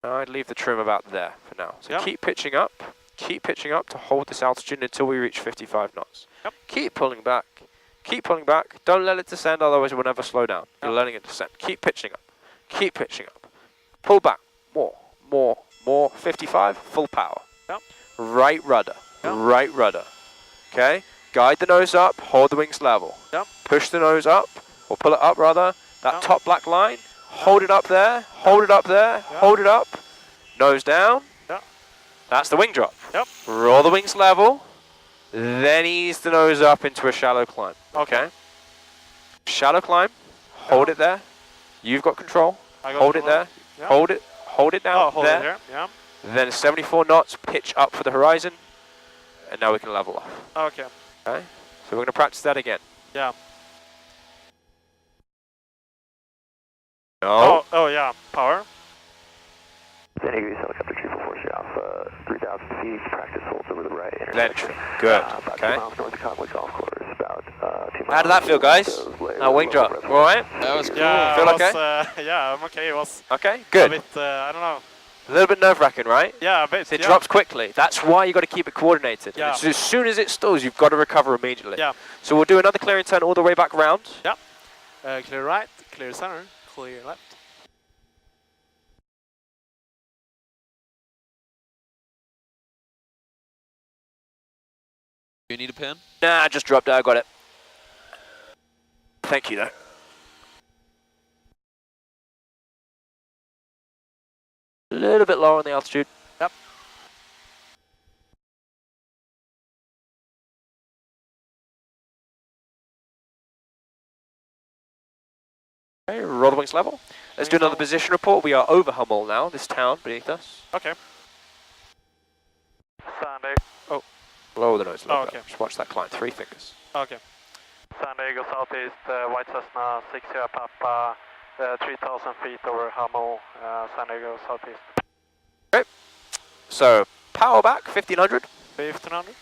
I'd leave the trim about there for now. So keep pitching up to hold this altitude until we reach 55 knots. Yep. Keep pulling back. Don't let it descend, otherwise it will never slow down. You're letting it descend. Keep pitching up. Pull back. More. 55, full power. Yep. Right rudder. Okay? Guide the nose up, hold the wings level. Yep. Push the nose up, or pull it up rather. That top black line, hold it up there, hold it up. Nose down. Yep. That's the wing drop. Yep. Roll the wings level, then ease the nose up into a shallow climb. Okay? Shallow climb, hold it there. You've got control. Hold it there. Yep. Hold it now. Hold there. it here. Yeah. Then 74 knots, pitch up for the horizon, and now we can level off. Okay. Okay? So we're going to practice that again. Yeah. No. Oh yeah, power. San Diego helicopter 344 Alpha, 3,000 feet, practice holds over the right Entry. intersection. Good. About Okay. 2 miles north of Conway Golf Course, about 2 miles. How did that feel, guys? Wing drop. All right? That was cool. Yeah, Feel it was, okay? yeah, I'm okay. It was Okay, a good. bit, I don't know. A little bit nerve-wracking, right? Yeah, a bit. It yeah. drops quickly. That's why you got to keep it coordinated. Yeah. So as soon as it stalls, you've got to recover immediately. Yeah. So we'll do another clearing turn all the way back round. Yeah. Clear right, clear center, clear left. You need a pin? Nah, I just dropped it. I got it. Thank you, though. A little bit lower on the altitude. Yep. Okay, roll the wings level. Let's do another position report. We are over Hummel now, this town beneath us. Okay. Sunday. Oh. Lower the nose a little Okay. bit. Just watch that climb. 3 fingers. Okay. San Diego Southeast, White Cessna, 6 Sierra Papa, 3,000 feet over Hummel, San Diego Southeast. Okay. So, power back, 1500. 1500.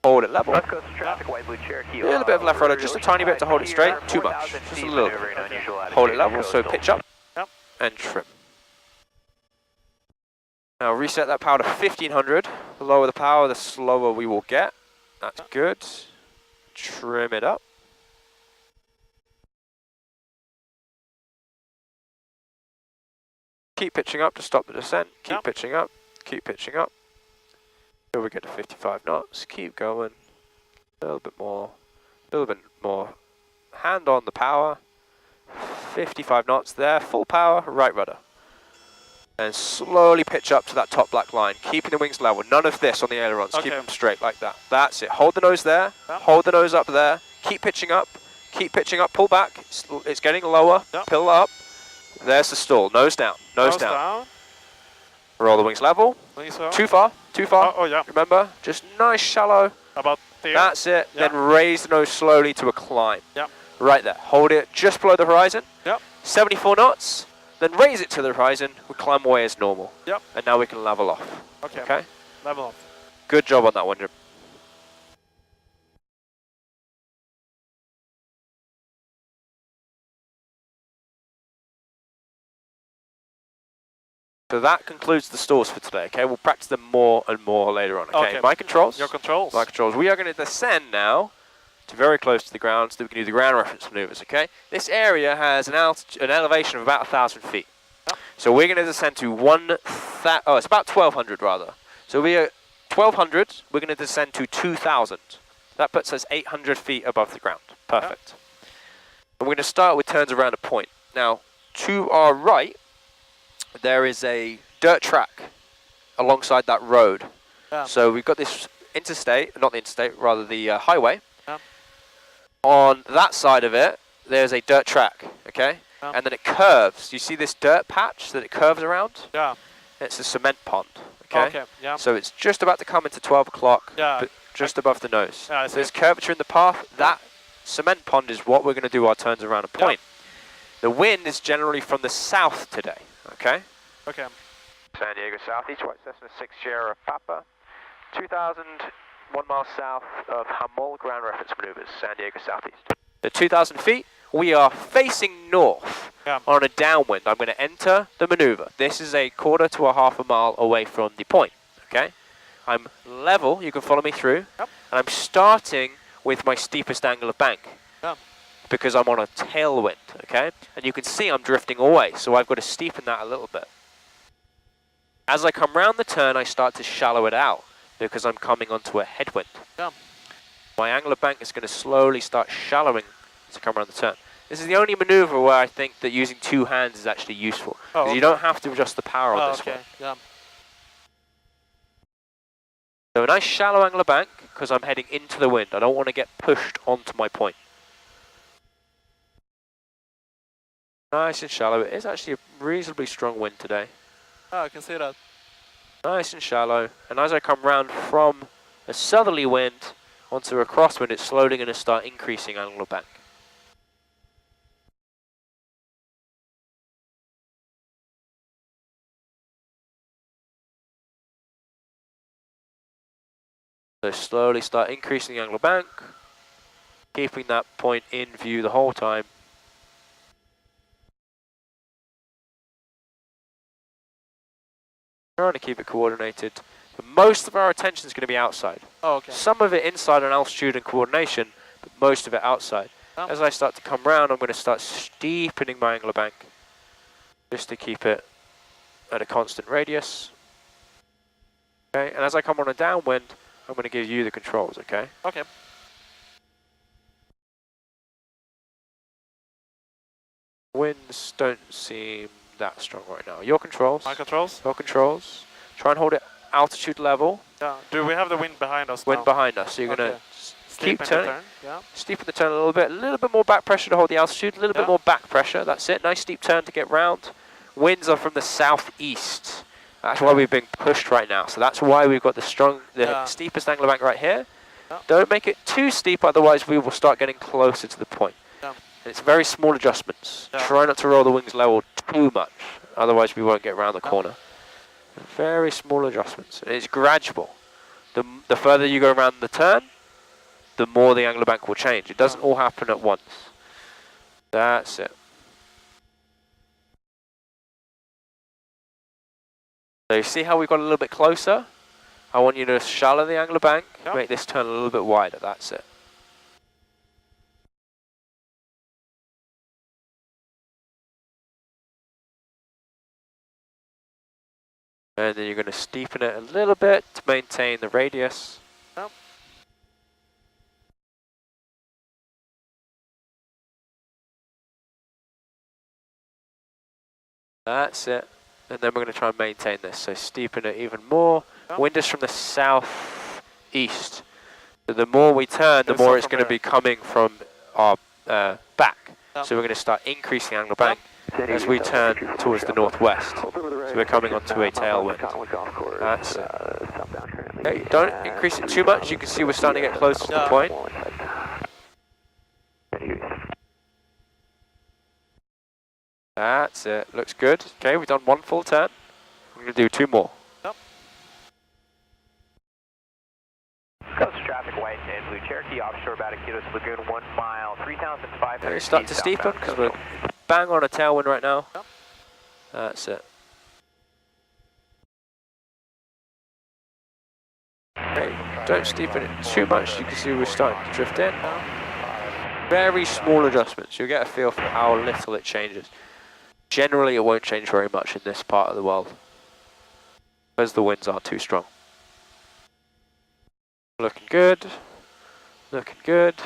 Hold it level. West Coast traffic, white blue Cherokee. A little bit of left rudder, just a tiny bit to hold it straight. Too much. Just a little bit. Hold it level, so pitch up and trim. Now reset that power to 1500. The lower the power, the slower we will get. That's good. Trim it up. Keep pitching up to stop the descent. Keep pitching up. Keep pitching up. Till we get to 55 knots. Keep going. A little bit more. A little bit more. Hand on the power. 55 knots there. Full power. Right rudder. And slowly pitch up to that top black line, keeping the wings level. None of this on the ailerons. Okay. Keep them straight like that. That's it. Hold the nose there. Hold the nose up there. Keep pitching up. Keep pitching up. Pull back. It's getting lower. Pull up. There's the stall. Nose down. Nose down. Roll the wings level. Wings level. Too far. Too far. Oh yeah. Remember, just nice shallow. About there. That's it. Yeah. Then raise the nose slowly to a climb. Yeah. Right there. Hold it just below the horizon. Yep. 74 knots. Then raise it to the horizon, we climb away as normal. Yep. And now we can level off. Okay. Okay? Level off. Good job on that one, Jim. So that concludes the stalls for today, okay? We'll practice them more and more later on, okay? My controls. Your controls. My controls. We are going to descend now to very close to the ground so that we can do the ground reference maneuvers, okay? This area has an elevation of about 1,000 feet. Yep. So we're going to descend to it's about 1,200 rather. So we are 1,200, we're going to descend to 2,000. That puts us 800 feet above the ground. Perfect. Yep. And we're going to start with turns around a point. Now, to our right, there is a dirt track alongside that road. Yeah. So we've got this interstate, not the interstate, rather the highway. Yeah. On that side of it, there's a dirt track, okay? Yeah. And then it curves. You see this dirt patch that it curves around? Yeah. It's a cement pond, okay? Okay, yeah. So it's just about to come into 12 o'clock, Yeah. but just above the nose. Yeah, I So see. there's curvature in the path. That cement pond is what we're going to do our turns around a point. The wind is generally from the south today, okay? Okay. San Diego Southeast, White Cessna 6 Sierra Papa, 2,000, 1 mile south of Hummel, ground reference maneuvers, San Diego Southeast. At 2,000 feet, we are facing north on a downwind. I'm going to enter the maneuver. This is a quarter to a half a mile away from the point, okay? I'm level, you can follow me through, and I'm starting with my steepest angle of bank. Because I'm on a tailwind, okay? And you can see I'm drifting away, so I've got to steepen that a little bit. As I come round the turn, I start to shallow it out because I'm coming onto a headwind. My angle of bank is going to slowly start shallowing as I come around the turn. This is the only maneuver where I think that using 2 hands is actually useful. Because you don't have to adjust the power on this one. Yeah. So a nice shallow angle of bank because I'm heading into the wind. I don't want to get pushed onto my point. Nice and shallow. It is actually a reasonably strong wind today. Oh, I can see that. Nice and shallow. And as I come round from a southerly wind, onto a crosswind, it's slowly going to start increasing angle of bank. So slowly start increasing the angle of bank, keeping that point in view the whole time. Trying to keep it coordinated. But most of our attention is going to be outside. Oh, okay. Some of it inside on altitude and coordination, but most of it outside. Oh. As I start to come round, I'm going to start steepening my angle of bank, just to keep it at a constant radius. Okay, and as I come on a downwind, I'm going to give you the controls, okay? Okay. Winds don't seem that strong right now. Your controls. My controls? Your controls. Try and hold it altitude level. Yeah. Do we have the wind behind us Wind now? behind us, so you're going to keep turning. Turn. Yeah. Steepen the turn a little bit more back pressure to hold the altitude, a little bit more back pressure, that's it. Nice steep turn to get round. Winds are from the southeast. That's why we've been pushed right now. So that's why we've got the steepest angle of bank right here. Yeah. Don't make it too steep, otherwise we will start getting closer to the point. Yeah. And it's very small adjustments. Yeah. Try not to roll the wings level too much, otherwise we won't get around the corner. Very small adjustments. And it's gradual. The further you go around the turn, the more the angle of bank will change. It doesn't all happen at once. That's it. So you see how we got a little bit closer? I want you to shallow the angle of bank, make this turn a little bit wider, that's it. And then you're going to steepen it a little bit to maintain the radius. That's it. And then we're going to try and maintain this. So steepen it even more. Wind is from the southeast. So the more we turn, the more it's going to be coming from our back. So we're going to start increasing angle of bank as we turn towards the northwest. So we're coming onto a tailwind. That's it. Okay, don't increase it too much. You can see we're starting to get close to the point. That's it. Looks good. Okay, we've done one full turn. We're going to do two more. Coast traffic, white and blue Cherokee, offshore Bataquitos Lagoon, 1 mile, 3,500 Okay, start to steepen because we're bang on a tailwind right now. That's it. Okay, don't steepen it too much. You can see we're starting to drift in. Very small adjustments. You'll get a feel for how little it changes. Generally, it won't change very much in this part of the world because the winds aren't too strong. Looking good. Looking good.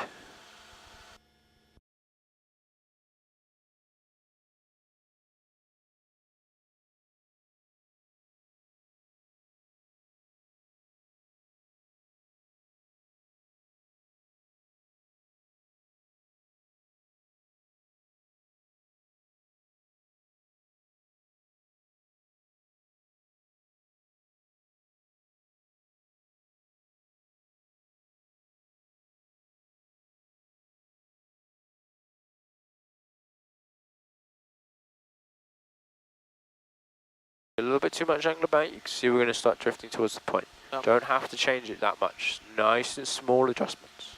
A little bit too much angle of bank, you can see we're going to start drifting towards the point. Don't have to change it that much. Nice and small adjustments.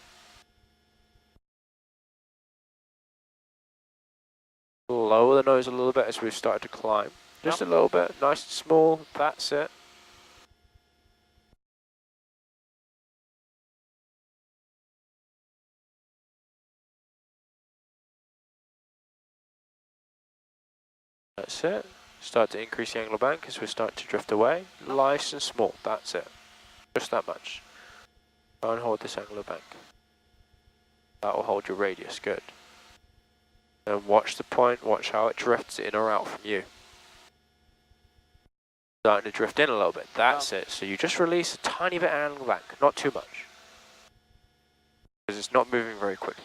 Lower the nose a little bit as we've started to climb. Just a little bit, nice and small, that's it. That's it. Start to increase the angle of bank as we start to drift away. Nice and small, that's it. Just that much. Try and hold this angle of bank. That will hold your radius, good. And watch the point, watch how it drifts in or out from you. Starting to drift in a little bit, that's it. So you just release a tiny bit of angle bank, not too much. Because it's not moving very quickly.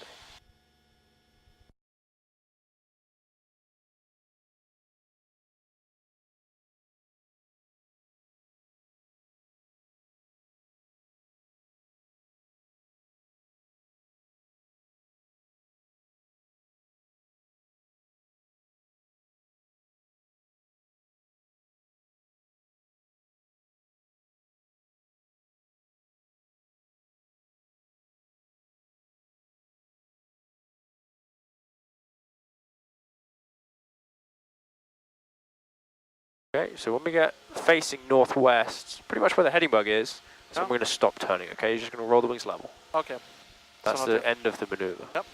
Okay, so when we get facing northwest, pretty much where the heading bug is, so we're going to stop turning, okay? You're just going to roll the wings level. Okay. That's so the end of the maneuver. Yep.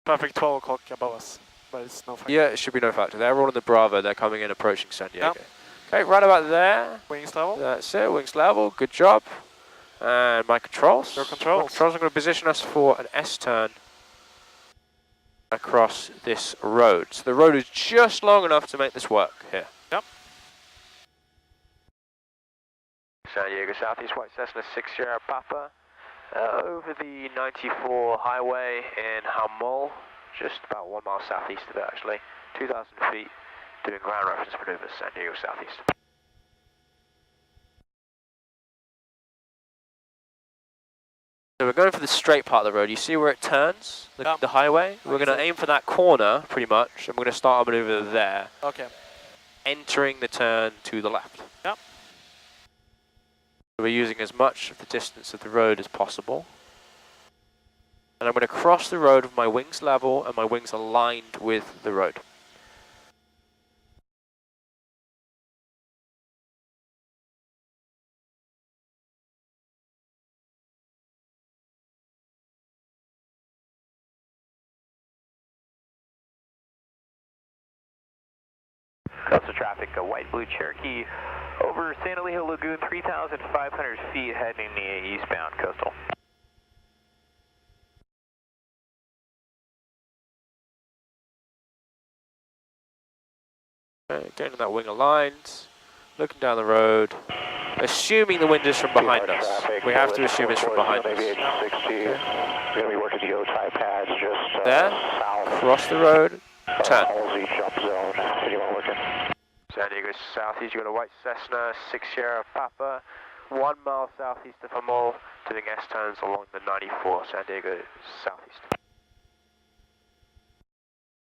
Traffic 12 o'clock above us, but it's no factor. Yeah, it should be no factor. They're all in the Bravo. They're coming in, approaching San Diego. Yep. Okay, right about there. Wings level. That's it, wings level. Good job. And my controls. Your controls. My controls are going to position us for an S-turn across this road. So the road is just long enough to make this work here. Yep. San Diego Southeast, White Cessna 6 Sierra Papa. Over the 94 highway in Hamol, just about 1 mile southeast of it actually, 2,000 feet, doing ground reference maneuvers, San Diego Southeast. So we're going for the straight part of the road. You see where it turns, the highway? We're going to aim for that corner, pretty much, and we're going to start our maneuver there. Okay. Entering the turn to the left. Yep. We're using as much of the distance of the road as possible. And I'm going to cross the road with my wings level and my wings aligned with the road. Coastal traffic, a white blue Cherokee over San Elijo Lagoon, 3,500 feet heading eastbound coastal. Okay, getting that wing aligned, looking down the road, assuming the wind is from behind us. We have to assume it's from behind us. Aviation 60, we're going to be working the O-type pads just there, cross the road, turn. Halsey jump zone, anyone working? San Diego Southeast, you've got a white Cessna, 6 Sierra Papa, 1 mile southeast of Hamol, doing S-turns along the 94, San Diego Southeast.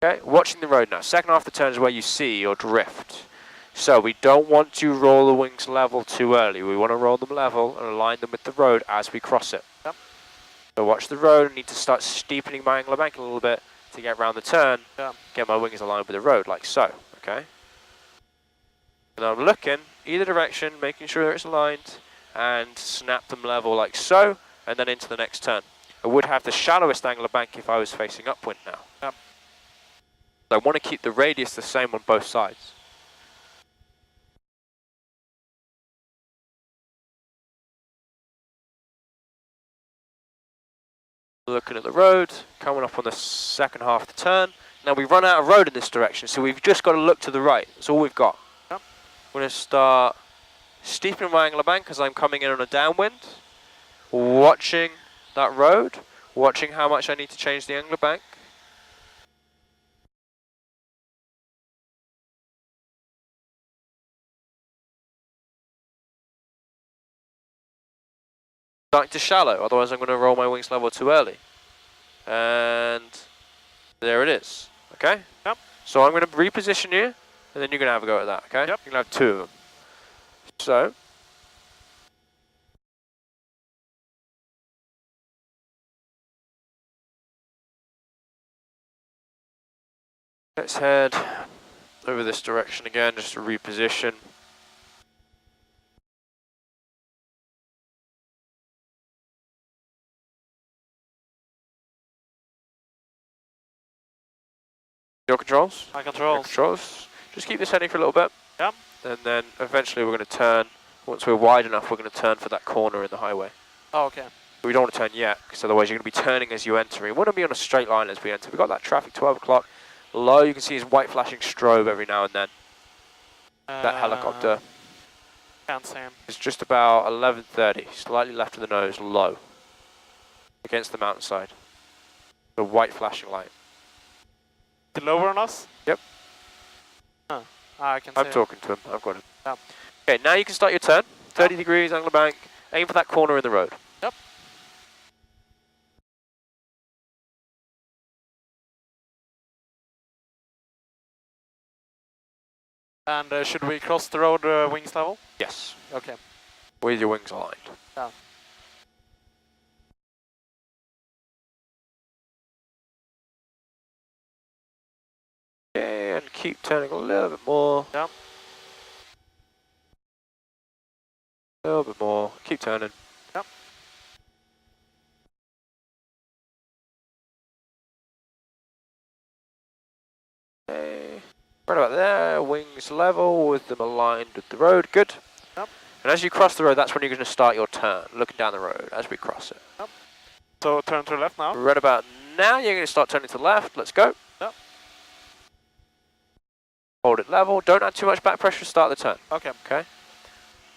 Okay, watching the road now. Second half of the turn is where you see your drift. So we don't want to roll the wings level too early. We want to roll them level and align them with the road as we cross it. Yep. So watch the road. I need to start steepening my angle of bank a little bit to get around the turn. Yep. Get my wings aligned with the road, like so. Okay. And I'm looking either direction, making sure it's aligned, and snap them level like so, and then into the next turn. I would have the shallowest angle of bank if I was facing upwind now. Yep. So I want to keep the radius the same on both sides. Looking at the road, coming up on the second half of the turn. Now we run out of road in this direction, so we've just got to look to the right. That's all we've got. Yep. I'm going to start steepening my angle of bank as I'm coming in on a downwind. Watching that road, watching how much I need to change the angle of bank. Starting to shallow, otherwise I'm going to roll my wings level too early. And there it is, okay? Yep. So I'm going to reposition you, and then you're going to have a go at that, okay? Yep. You're going to have 2 of them. So, let's head over this direction again, just to reposition. Your controls? My controls. Your controls. Just keep this heading for a little bit. Yep. And then eventually we're going to turn. Once we're wide enough, we're going to turn for that corner in the highway. Oh, okay. We don't want to turn yet, because otherwise you're going to be turning as you enter. We want to be on a straight line as we enter. We've got that traffic 12 o'clock. Low, you can see his white flashing strobe every now and then. That helicopter. Can't see him. It's just about 11:30, slightly left of the nose, low. Against the mountainside. The white flashing light. The lower on us? Yep. Huh. I can see I'm talking to him, I've got him. Yep. Okay, now you can start your turn. 30 degrees, angle of bank. Aim for that corner in the road. Yep. And should we cross the road wings level? Yes. Okay. With your wings aligned. Yeah. keep turning a little bit more. Yep. A little bit more. Keep turning. Yep. Okay. Right about there. Wings level with them aligned with the road. Good. Yep. And as you cross the road, that's when you're going to start your turn, looking down the road as we cross it. Yep. So turn to the left now. Right about now, you're going to start turning to the left. Let's go. Yep. Hold it level. Don't add too much back pressure to start the turn. Okay. Okay.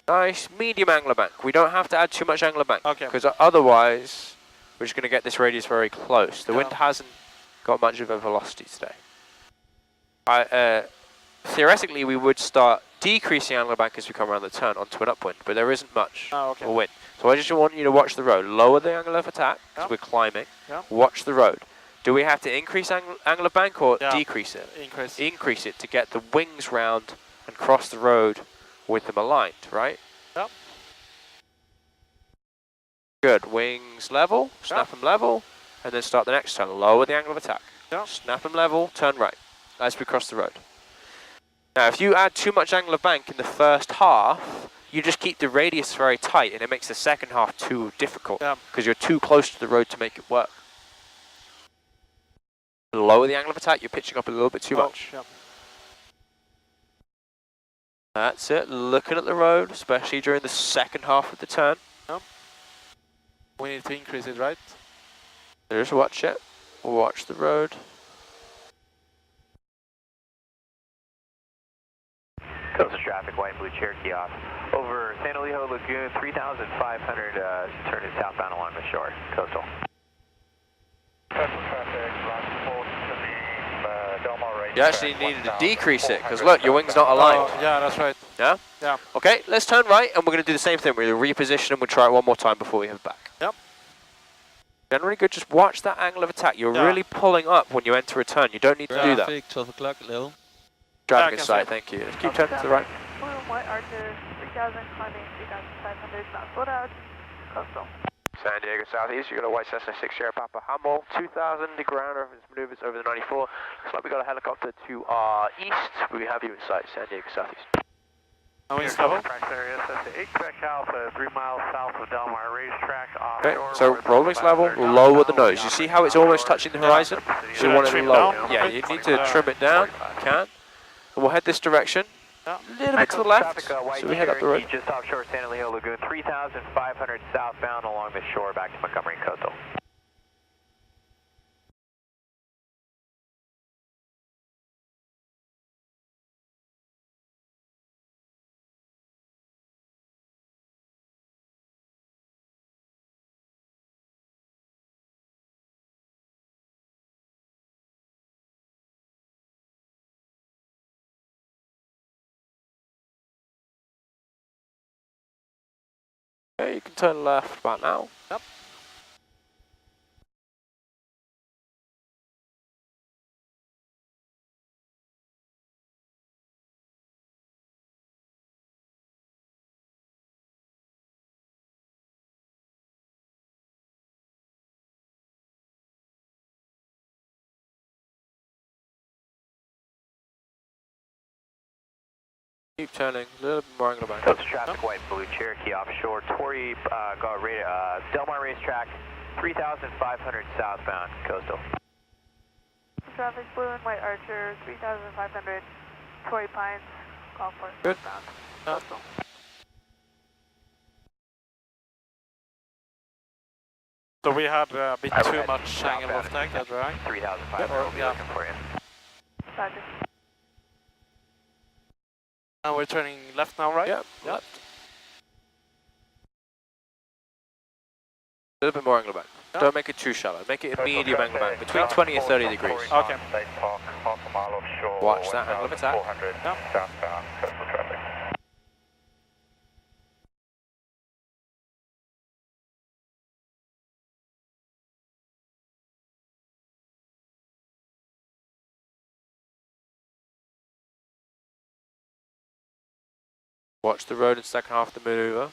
Nice medium angular bank. We don't have to add too much angular bank. Okay. Because otherwise, we're just going to get this radius very close. The wind hasn't got much of a velocity today. Theoretically, we would start decreasing angular bank as we come around the turn onto an upwind, but there isn't much of a wind. So I just want you to watch the road. Lower the angle of attack as we're climbing. Watch the road. Do we have to increase angle of bank or decrease it? Increase. Increase it to get the wings round and cross the road with them aligned, right? Yep. Good. Wings level, snap them level, and then start the next turn. Lower the angle of attack. Snap them level, turn right as we cross the road. Now, if you add too much angle of bank in the first half, you just keep the radius very tight, and it makes the second half too difficult because you're too close to the road to make it work. Lower the angle of attack, you're pitching up a little bit too much. That's it, looking at the road, especially during the second half of the turn. We need to increase it, right? Just watch it, watch the road. Coastal traffic, white and blue Cherokee off. Over San Elijo Lagoon, 3,500, turn it southbound along the shore, coastal. Coastal traffic, You actually needed to decrease it, because look, your wing's not aligned. Yeah, that's right. Yeah? Yeah. Okay, let's turn right, and we're going to do the same thing. We're going to reposition and we'll try it one more time before we head back. Yep. Generally good, just watch that angle of attack. You're really pulling up when you enter a turn. You don't need to do that. 12 o'clock, level. Traffic in sight, thank you. Just keep turning to the right. Blue and white Archer, 3,000, climbing 3,500, not sold out, coastal. San Diego Southeast, you got a white Cessna 6 Sierra Papa Humboldt, 2,000, the ground maneuvers over the 94. Looks like we got a helicopter to our east. We have you in sight, San Diego Southeast. How many level? area, Cessna 8 Quebec Alpha, 3 miles south of Del Mar Racetrack, offshore. Okay, so roll wings level, lower the nose. You see how it's almost touching the horizon? Should you want it trim low. down? Yeah, you need to trim it down. You can. And we'll head this direction. A little bit to the left, so we head up the road. Just offshore San Elijo Lagoon, 3,500 southbound along the shore back to Montgomery Coastal. Okay, you can turn left about now. Yep. Keep turning, a little bit more angle back. Coastal traffic, white and blue Cherokee offshore, Torrey, Del Mar Racetrack, 3,500 southbound, coastal. Traffic, blue and white Archer, 3,500, Torrey Pines, call for Good. southbound, coastal. So we had a bit too much angle of attack, that's right? 3,500, we'll be looking for you. Roger. And we're turning left now, right? Yep, left. A little bit more angle back. Don't make it too shallow. Make it a medium angle back, between 20 and 30 degrees. Okay. Watch that angle of attack. Southbound, coastal traffic. Watch the road in the second half of the maneuver.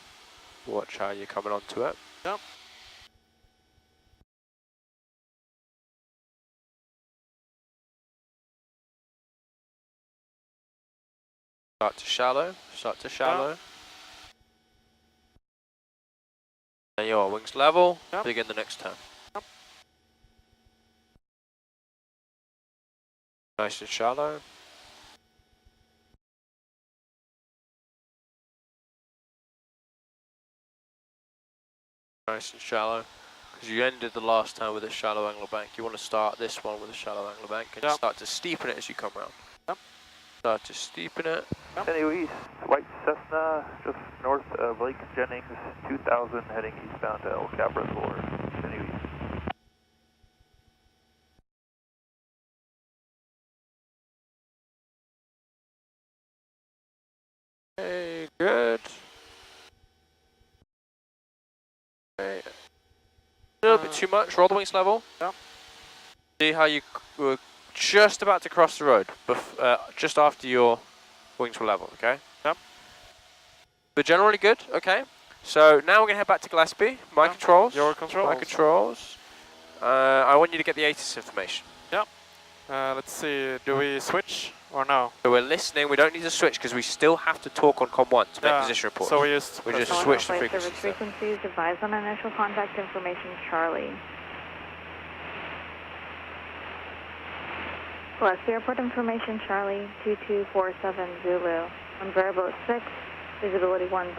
Watch how you're coming onto it. Yep. Start to shallow, start to shallow. Yep. And your wings level, yep. begin the next turn. Yep. Nice and shallow. Nice and shallow. Because you ended the last time with a shallow angle bank. You want to start this one with a shallow angle bank and yep. start to steepen it as you come round. Yep. Start to steepen it. Yep. East, white Cessna, just north of Lake Jennings, 2000, heading eastbound to El Cap Reservoir. East. Okay, good. Okay. A little bit too much, roll the wings level. Yeah. See how you were just about to cross the road, just after your wings were level, okay? Yep. But generally good, okay. So now we're going to head back to Gillespie. My controls. Your controls. My controls. I want you to get the ATIS information. Yep. Let's see, do we switch or no? So we're listening, we don't need to switch because we still have to talk on COM 1 to make position reports. So we just switch the frequencies. Service frequencies, advise on initial contact information, Charlie. Gillespie Airport information, Charlie, 2247 Zulu. On variable at 6, visibility 10.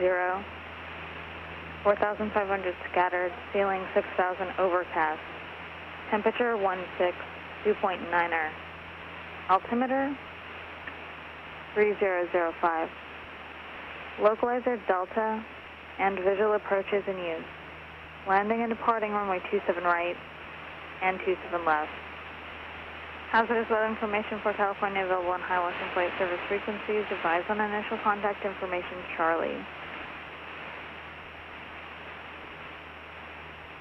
4,500 scattered, ceiling 6,000 overcast. Temperature 16, 2.9er. Altimeter 3005. Localizer Delta and visual approaches in use. Landing and departing runway 27 right and 27 left. Hazardous weather information for California available on high Western flight service frequencies. Advise on initial contact information, Charlie.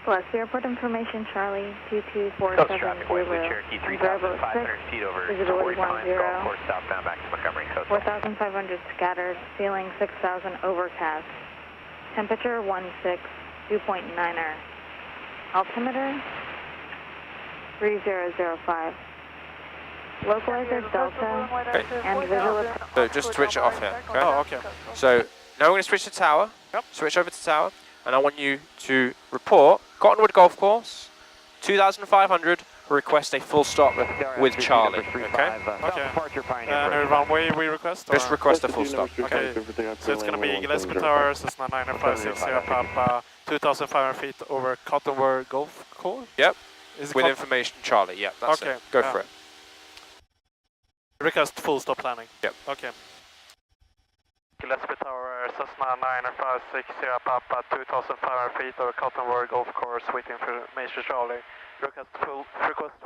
Gillespie Airport information, Charlie, 2247 Zulu. Cherokee 3,500 feet over visibility 10. Golf course southbound back to Montgomery Coast. 4,500 scattered, ceiling 6,000 overcast. Temperature 16, 2.9er. Altimeter 3005. Localizer Delta and visual. So just switch it off here, okay? Oh, okay. So now we're going to switch to tower. Yep. Switch over to tower. And I want you to report Cottonwood Golf Course, 2,500, request a full stop with Charlie, okay? Okay. And runway we request? Just request a full stop. Okay, so it's going to be Gillespie Tower, Cessna 9560 Papa, 2,500 feet over Cottonwood Golf Course? Yep, with information Charlie, yeah, that's it. Go for it. Request full stop landing? Yep. Okay. Gillespie Tower, Cessna 9560 Papa, 2,500 feet over Cottonwood Golf Course with information Charlie. Request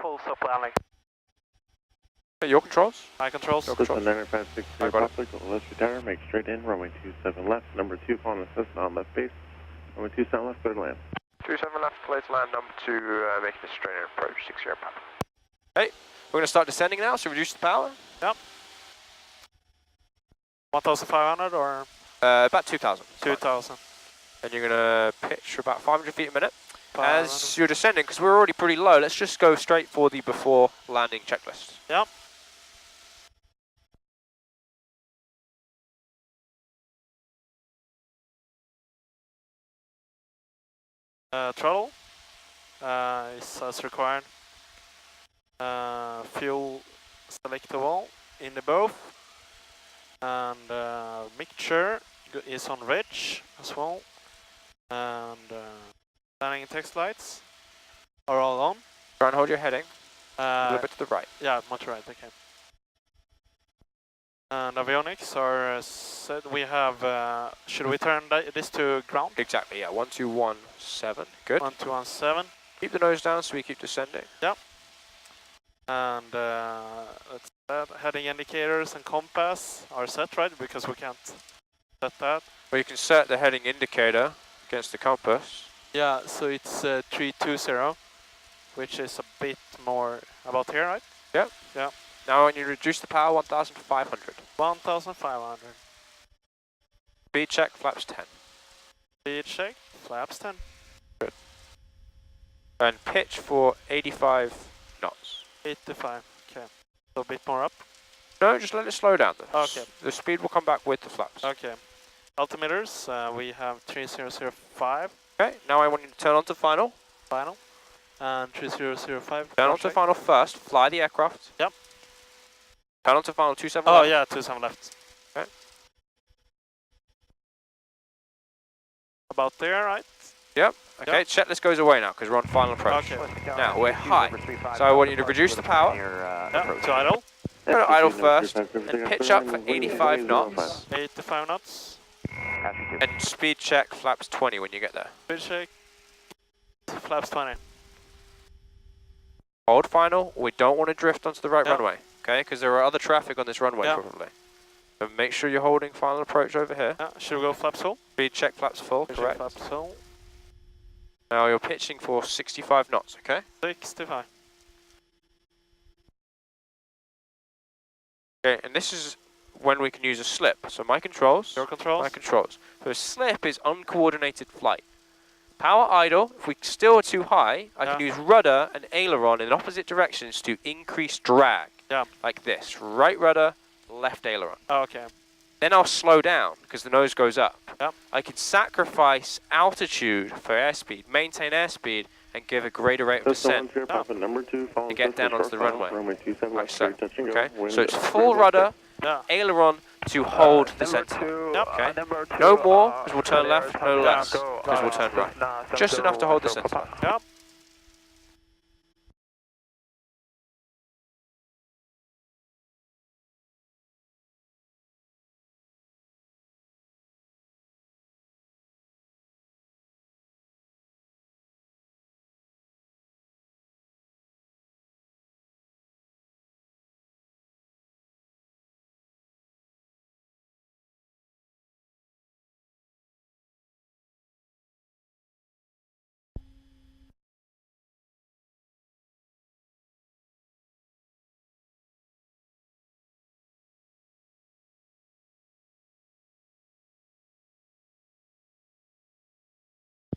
full stop landing. Your controls? My controls. Cessna 9560 Papa, Gillespie Tower, make straight in, runway 27 left, number 2 following the Cessna on left base, runway 27 left, clear to land. 27 left, clear to land, number 2, making a straight in approach, 60 Papa. Hey, we're going to start descending now, so reduce the power. Yep. 1,500 or? About 2,000. 2,000. And you're going to pitch for about 500 feet a minute. As you're descending, because we're already pretty low, let's just go straight for the before landing checklist. Yep. Throttle is as required. Fuel selectable in the both. And mixture is on reg as well. And landing text lights are all on. Try and hold your heading a little bit to the right. Yeah, much right, okay. And avionics are set. We have, should we turn this to ground? Exactly, yeah, 1217, good. 1217. Keep the nose down so we keep descending. Yep. And let's set heading indicators and compass are set, right? Because we can't set that. Well, you can set the heading indicator against the compass. Yeah, so it's 320, which is a bit more about here, right? Yep. Yeah. Now when you reduce the power, 1,500. 1,500. Speed check, flaps 10. Speed check, flaps 10. Good. And pitch for 85 knots. 85, okay. So a bit more up. No, just let it slow down. Okay. The speed will come back with the flaps. Okay. Altimeters, we have 3005. Okay, now I want you to turn on to final. Final. And 3005. Turn on to final first, fly the aircraft. Yep. Turn on to final 27 Oh left. yeah, 27 left. Okay. About there, right? Yep. Okay, checklist goes away now because we're on final approach. Okay. Now we're high, so I want you to reduce the power. To idle. No, idle first, and pitch up for 85 knots. 85 knots. And speed check flaps 20 when you get there. Speed check. Flaps 20. Hold final. We don't want to drift onto the right runway, okay? Because there are other traffic on this runway probably. So make sure you're holding final approach over here. Should we go flaps full? Speed check flaps full, correct. Flaps full. Now you're pitching for 65 knots, okay? 65. Okay, and this is when we can use a slip. So my controls. Your controls. My controls. So a slip is uncoordinated flight. Power idle, if we still are too high, I can use rudder and aileron in opposite directions to increase drag. Yeah. Like this. Right rudder, left aileron. Oh, okay. Then I'll slow down because the nose goes up. Yep. I can sacrifice altitude for airspeed, maintain airspeed, and give a greater rate of descent to get down onto the runway. Like so. Okay. So it's full rudder, aileron to hold the center. Okay. No more because we'll turn left, no less because we'll turn right. Just enough to hold the center. Yep.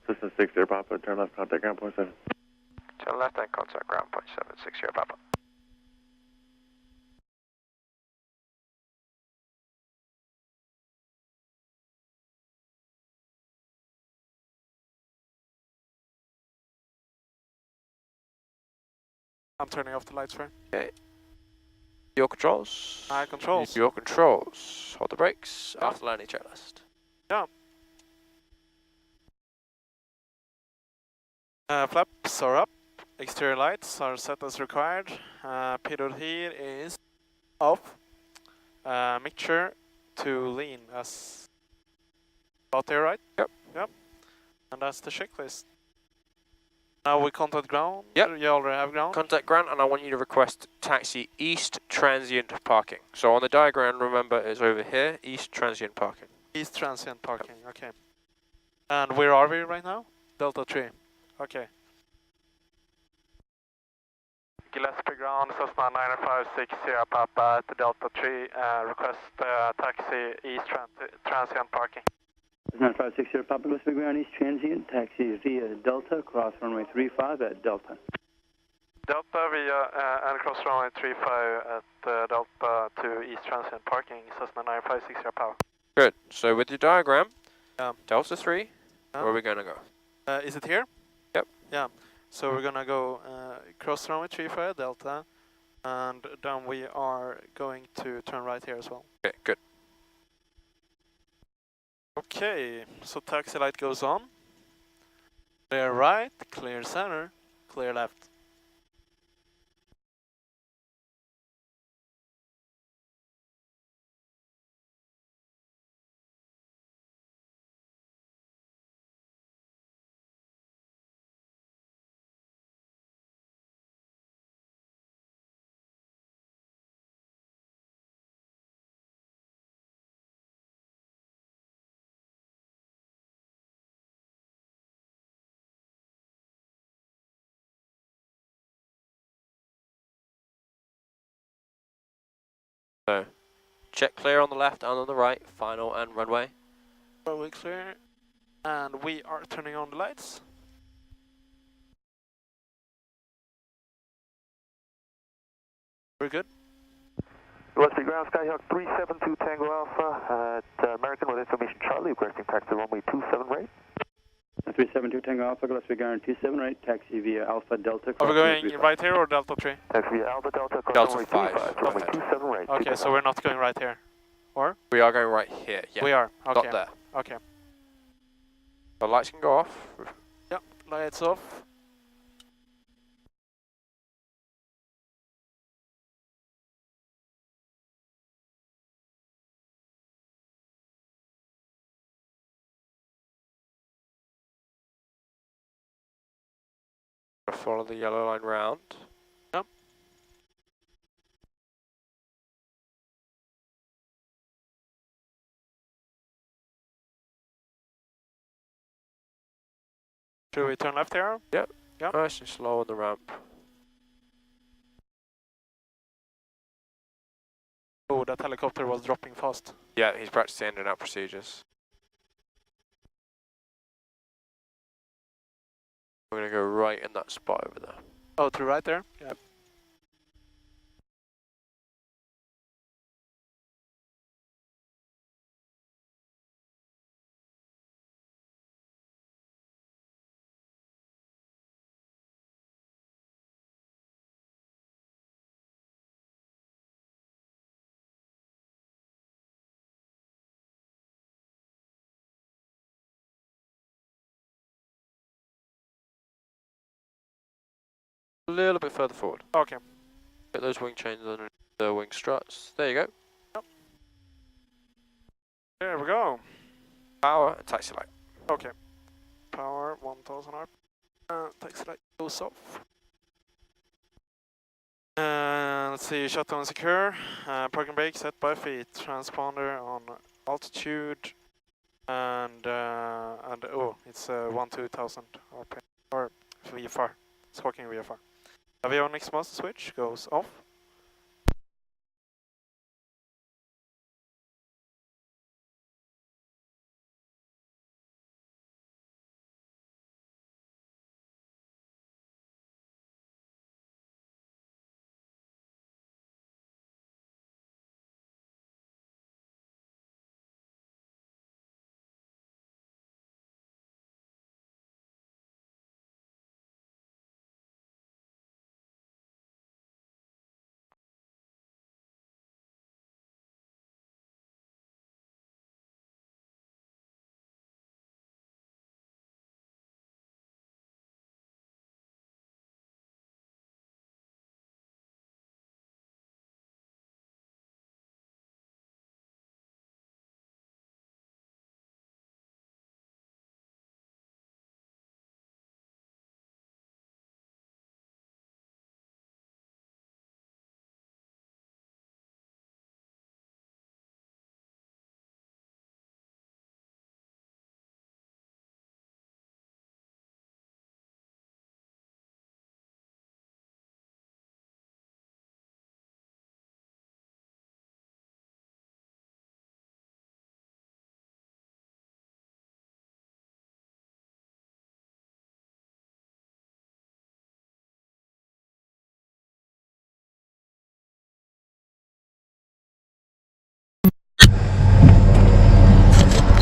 Cessna 60 Papa, turn left, contact ground point 7. Turn left and contact ground point 7, 60 Papa. I'm turning off the lights, right? Okay. Your controls. My controls. Your controls. Hold the brakes after landing checklist. Yeah. Flaps are up. Exterior lights are set as required. Payload here is off. Mixture to lean as about there, right? Yep. Yep. And that's the checklist. Now we contact ground. Yep. You already have ground. Contact ground, and I want you to request taxi east transient parking. So on the diagram, remember, it's over here, east transient parking. East transient parking, okay. And where are we right now? Delta 3. Okay. Gillespie ground, Cessna 9560 Papa at Delta 3, request taxi east transient parking. 9560 Papa, Gillespie ground, east transient, taxi via Delta, cross runway 35 at Delta. Delta via and cross runway 35 at Delta to east transient parking, Cessna 9560 Papa. Good. So with your diagram, Delta 3, where are we going to go? Is it here? Yep. Yeah. So we're going to go cross runway 35 Delta, and then we are going to turn right here as well. Okay, good. Okay, so taxi light goes on. Clear right, clear center, clear left. So, check clear on the left and on the right, final and runway. Runway clear, and we are turning on the lights. We're good. Gillespie ground, Skyhawk 372 Tango Alpha at American with information Charlie, requesting taxi runway 27 right. 372 Tango Alpha, Gillespie ground 27 right, taxi via Alpha Delta. Are we going right here or Delta 3? Taxi via Alpha Delta, Delta 5. runway 27 right. Okay, so we're not going right here. Or? We are going right here, yeah. We are, okay. Not there. Okay. The lights can go off. Yep, lights off. Follow the yellow line round. Yep. Should we turn left here? Yep. Yep. Nice and slow on the ramp. Oh, that helicopter was dropping fast. Yeah, he's practicing in and out procedures. We're going to go right in that spot over there. Oh, to right there? Yep. A little bit further forward. Okay. Get those wing chains underneath the wing struts. There you go. Yep. There we go. Power and taxi light. Okay. Power 1000 RPM. Taxi light goes off. Let's see, shutdown and secure. Parking brake set by feet. Transponder on altitude. And oh, it's 12,000 RPM. Or VFR. It's working VFR. Avionics master switch goes off.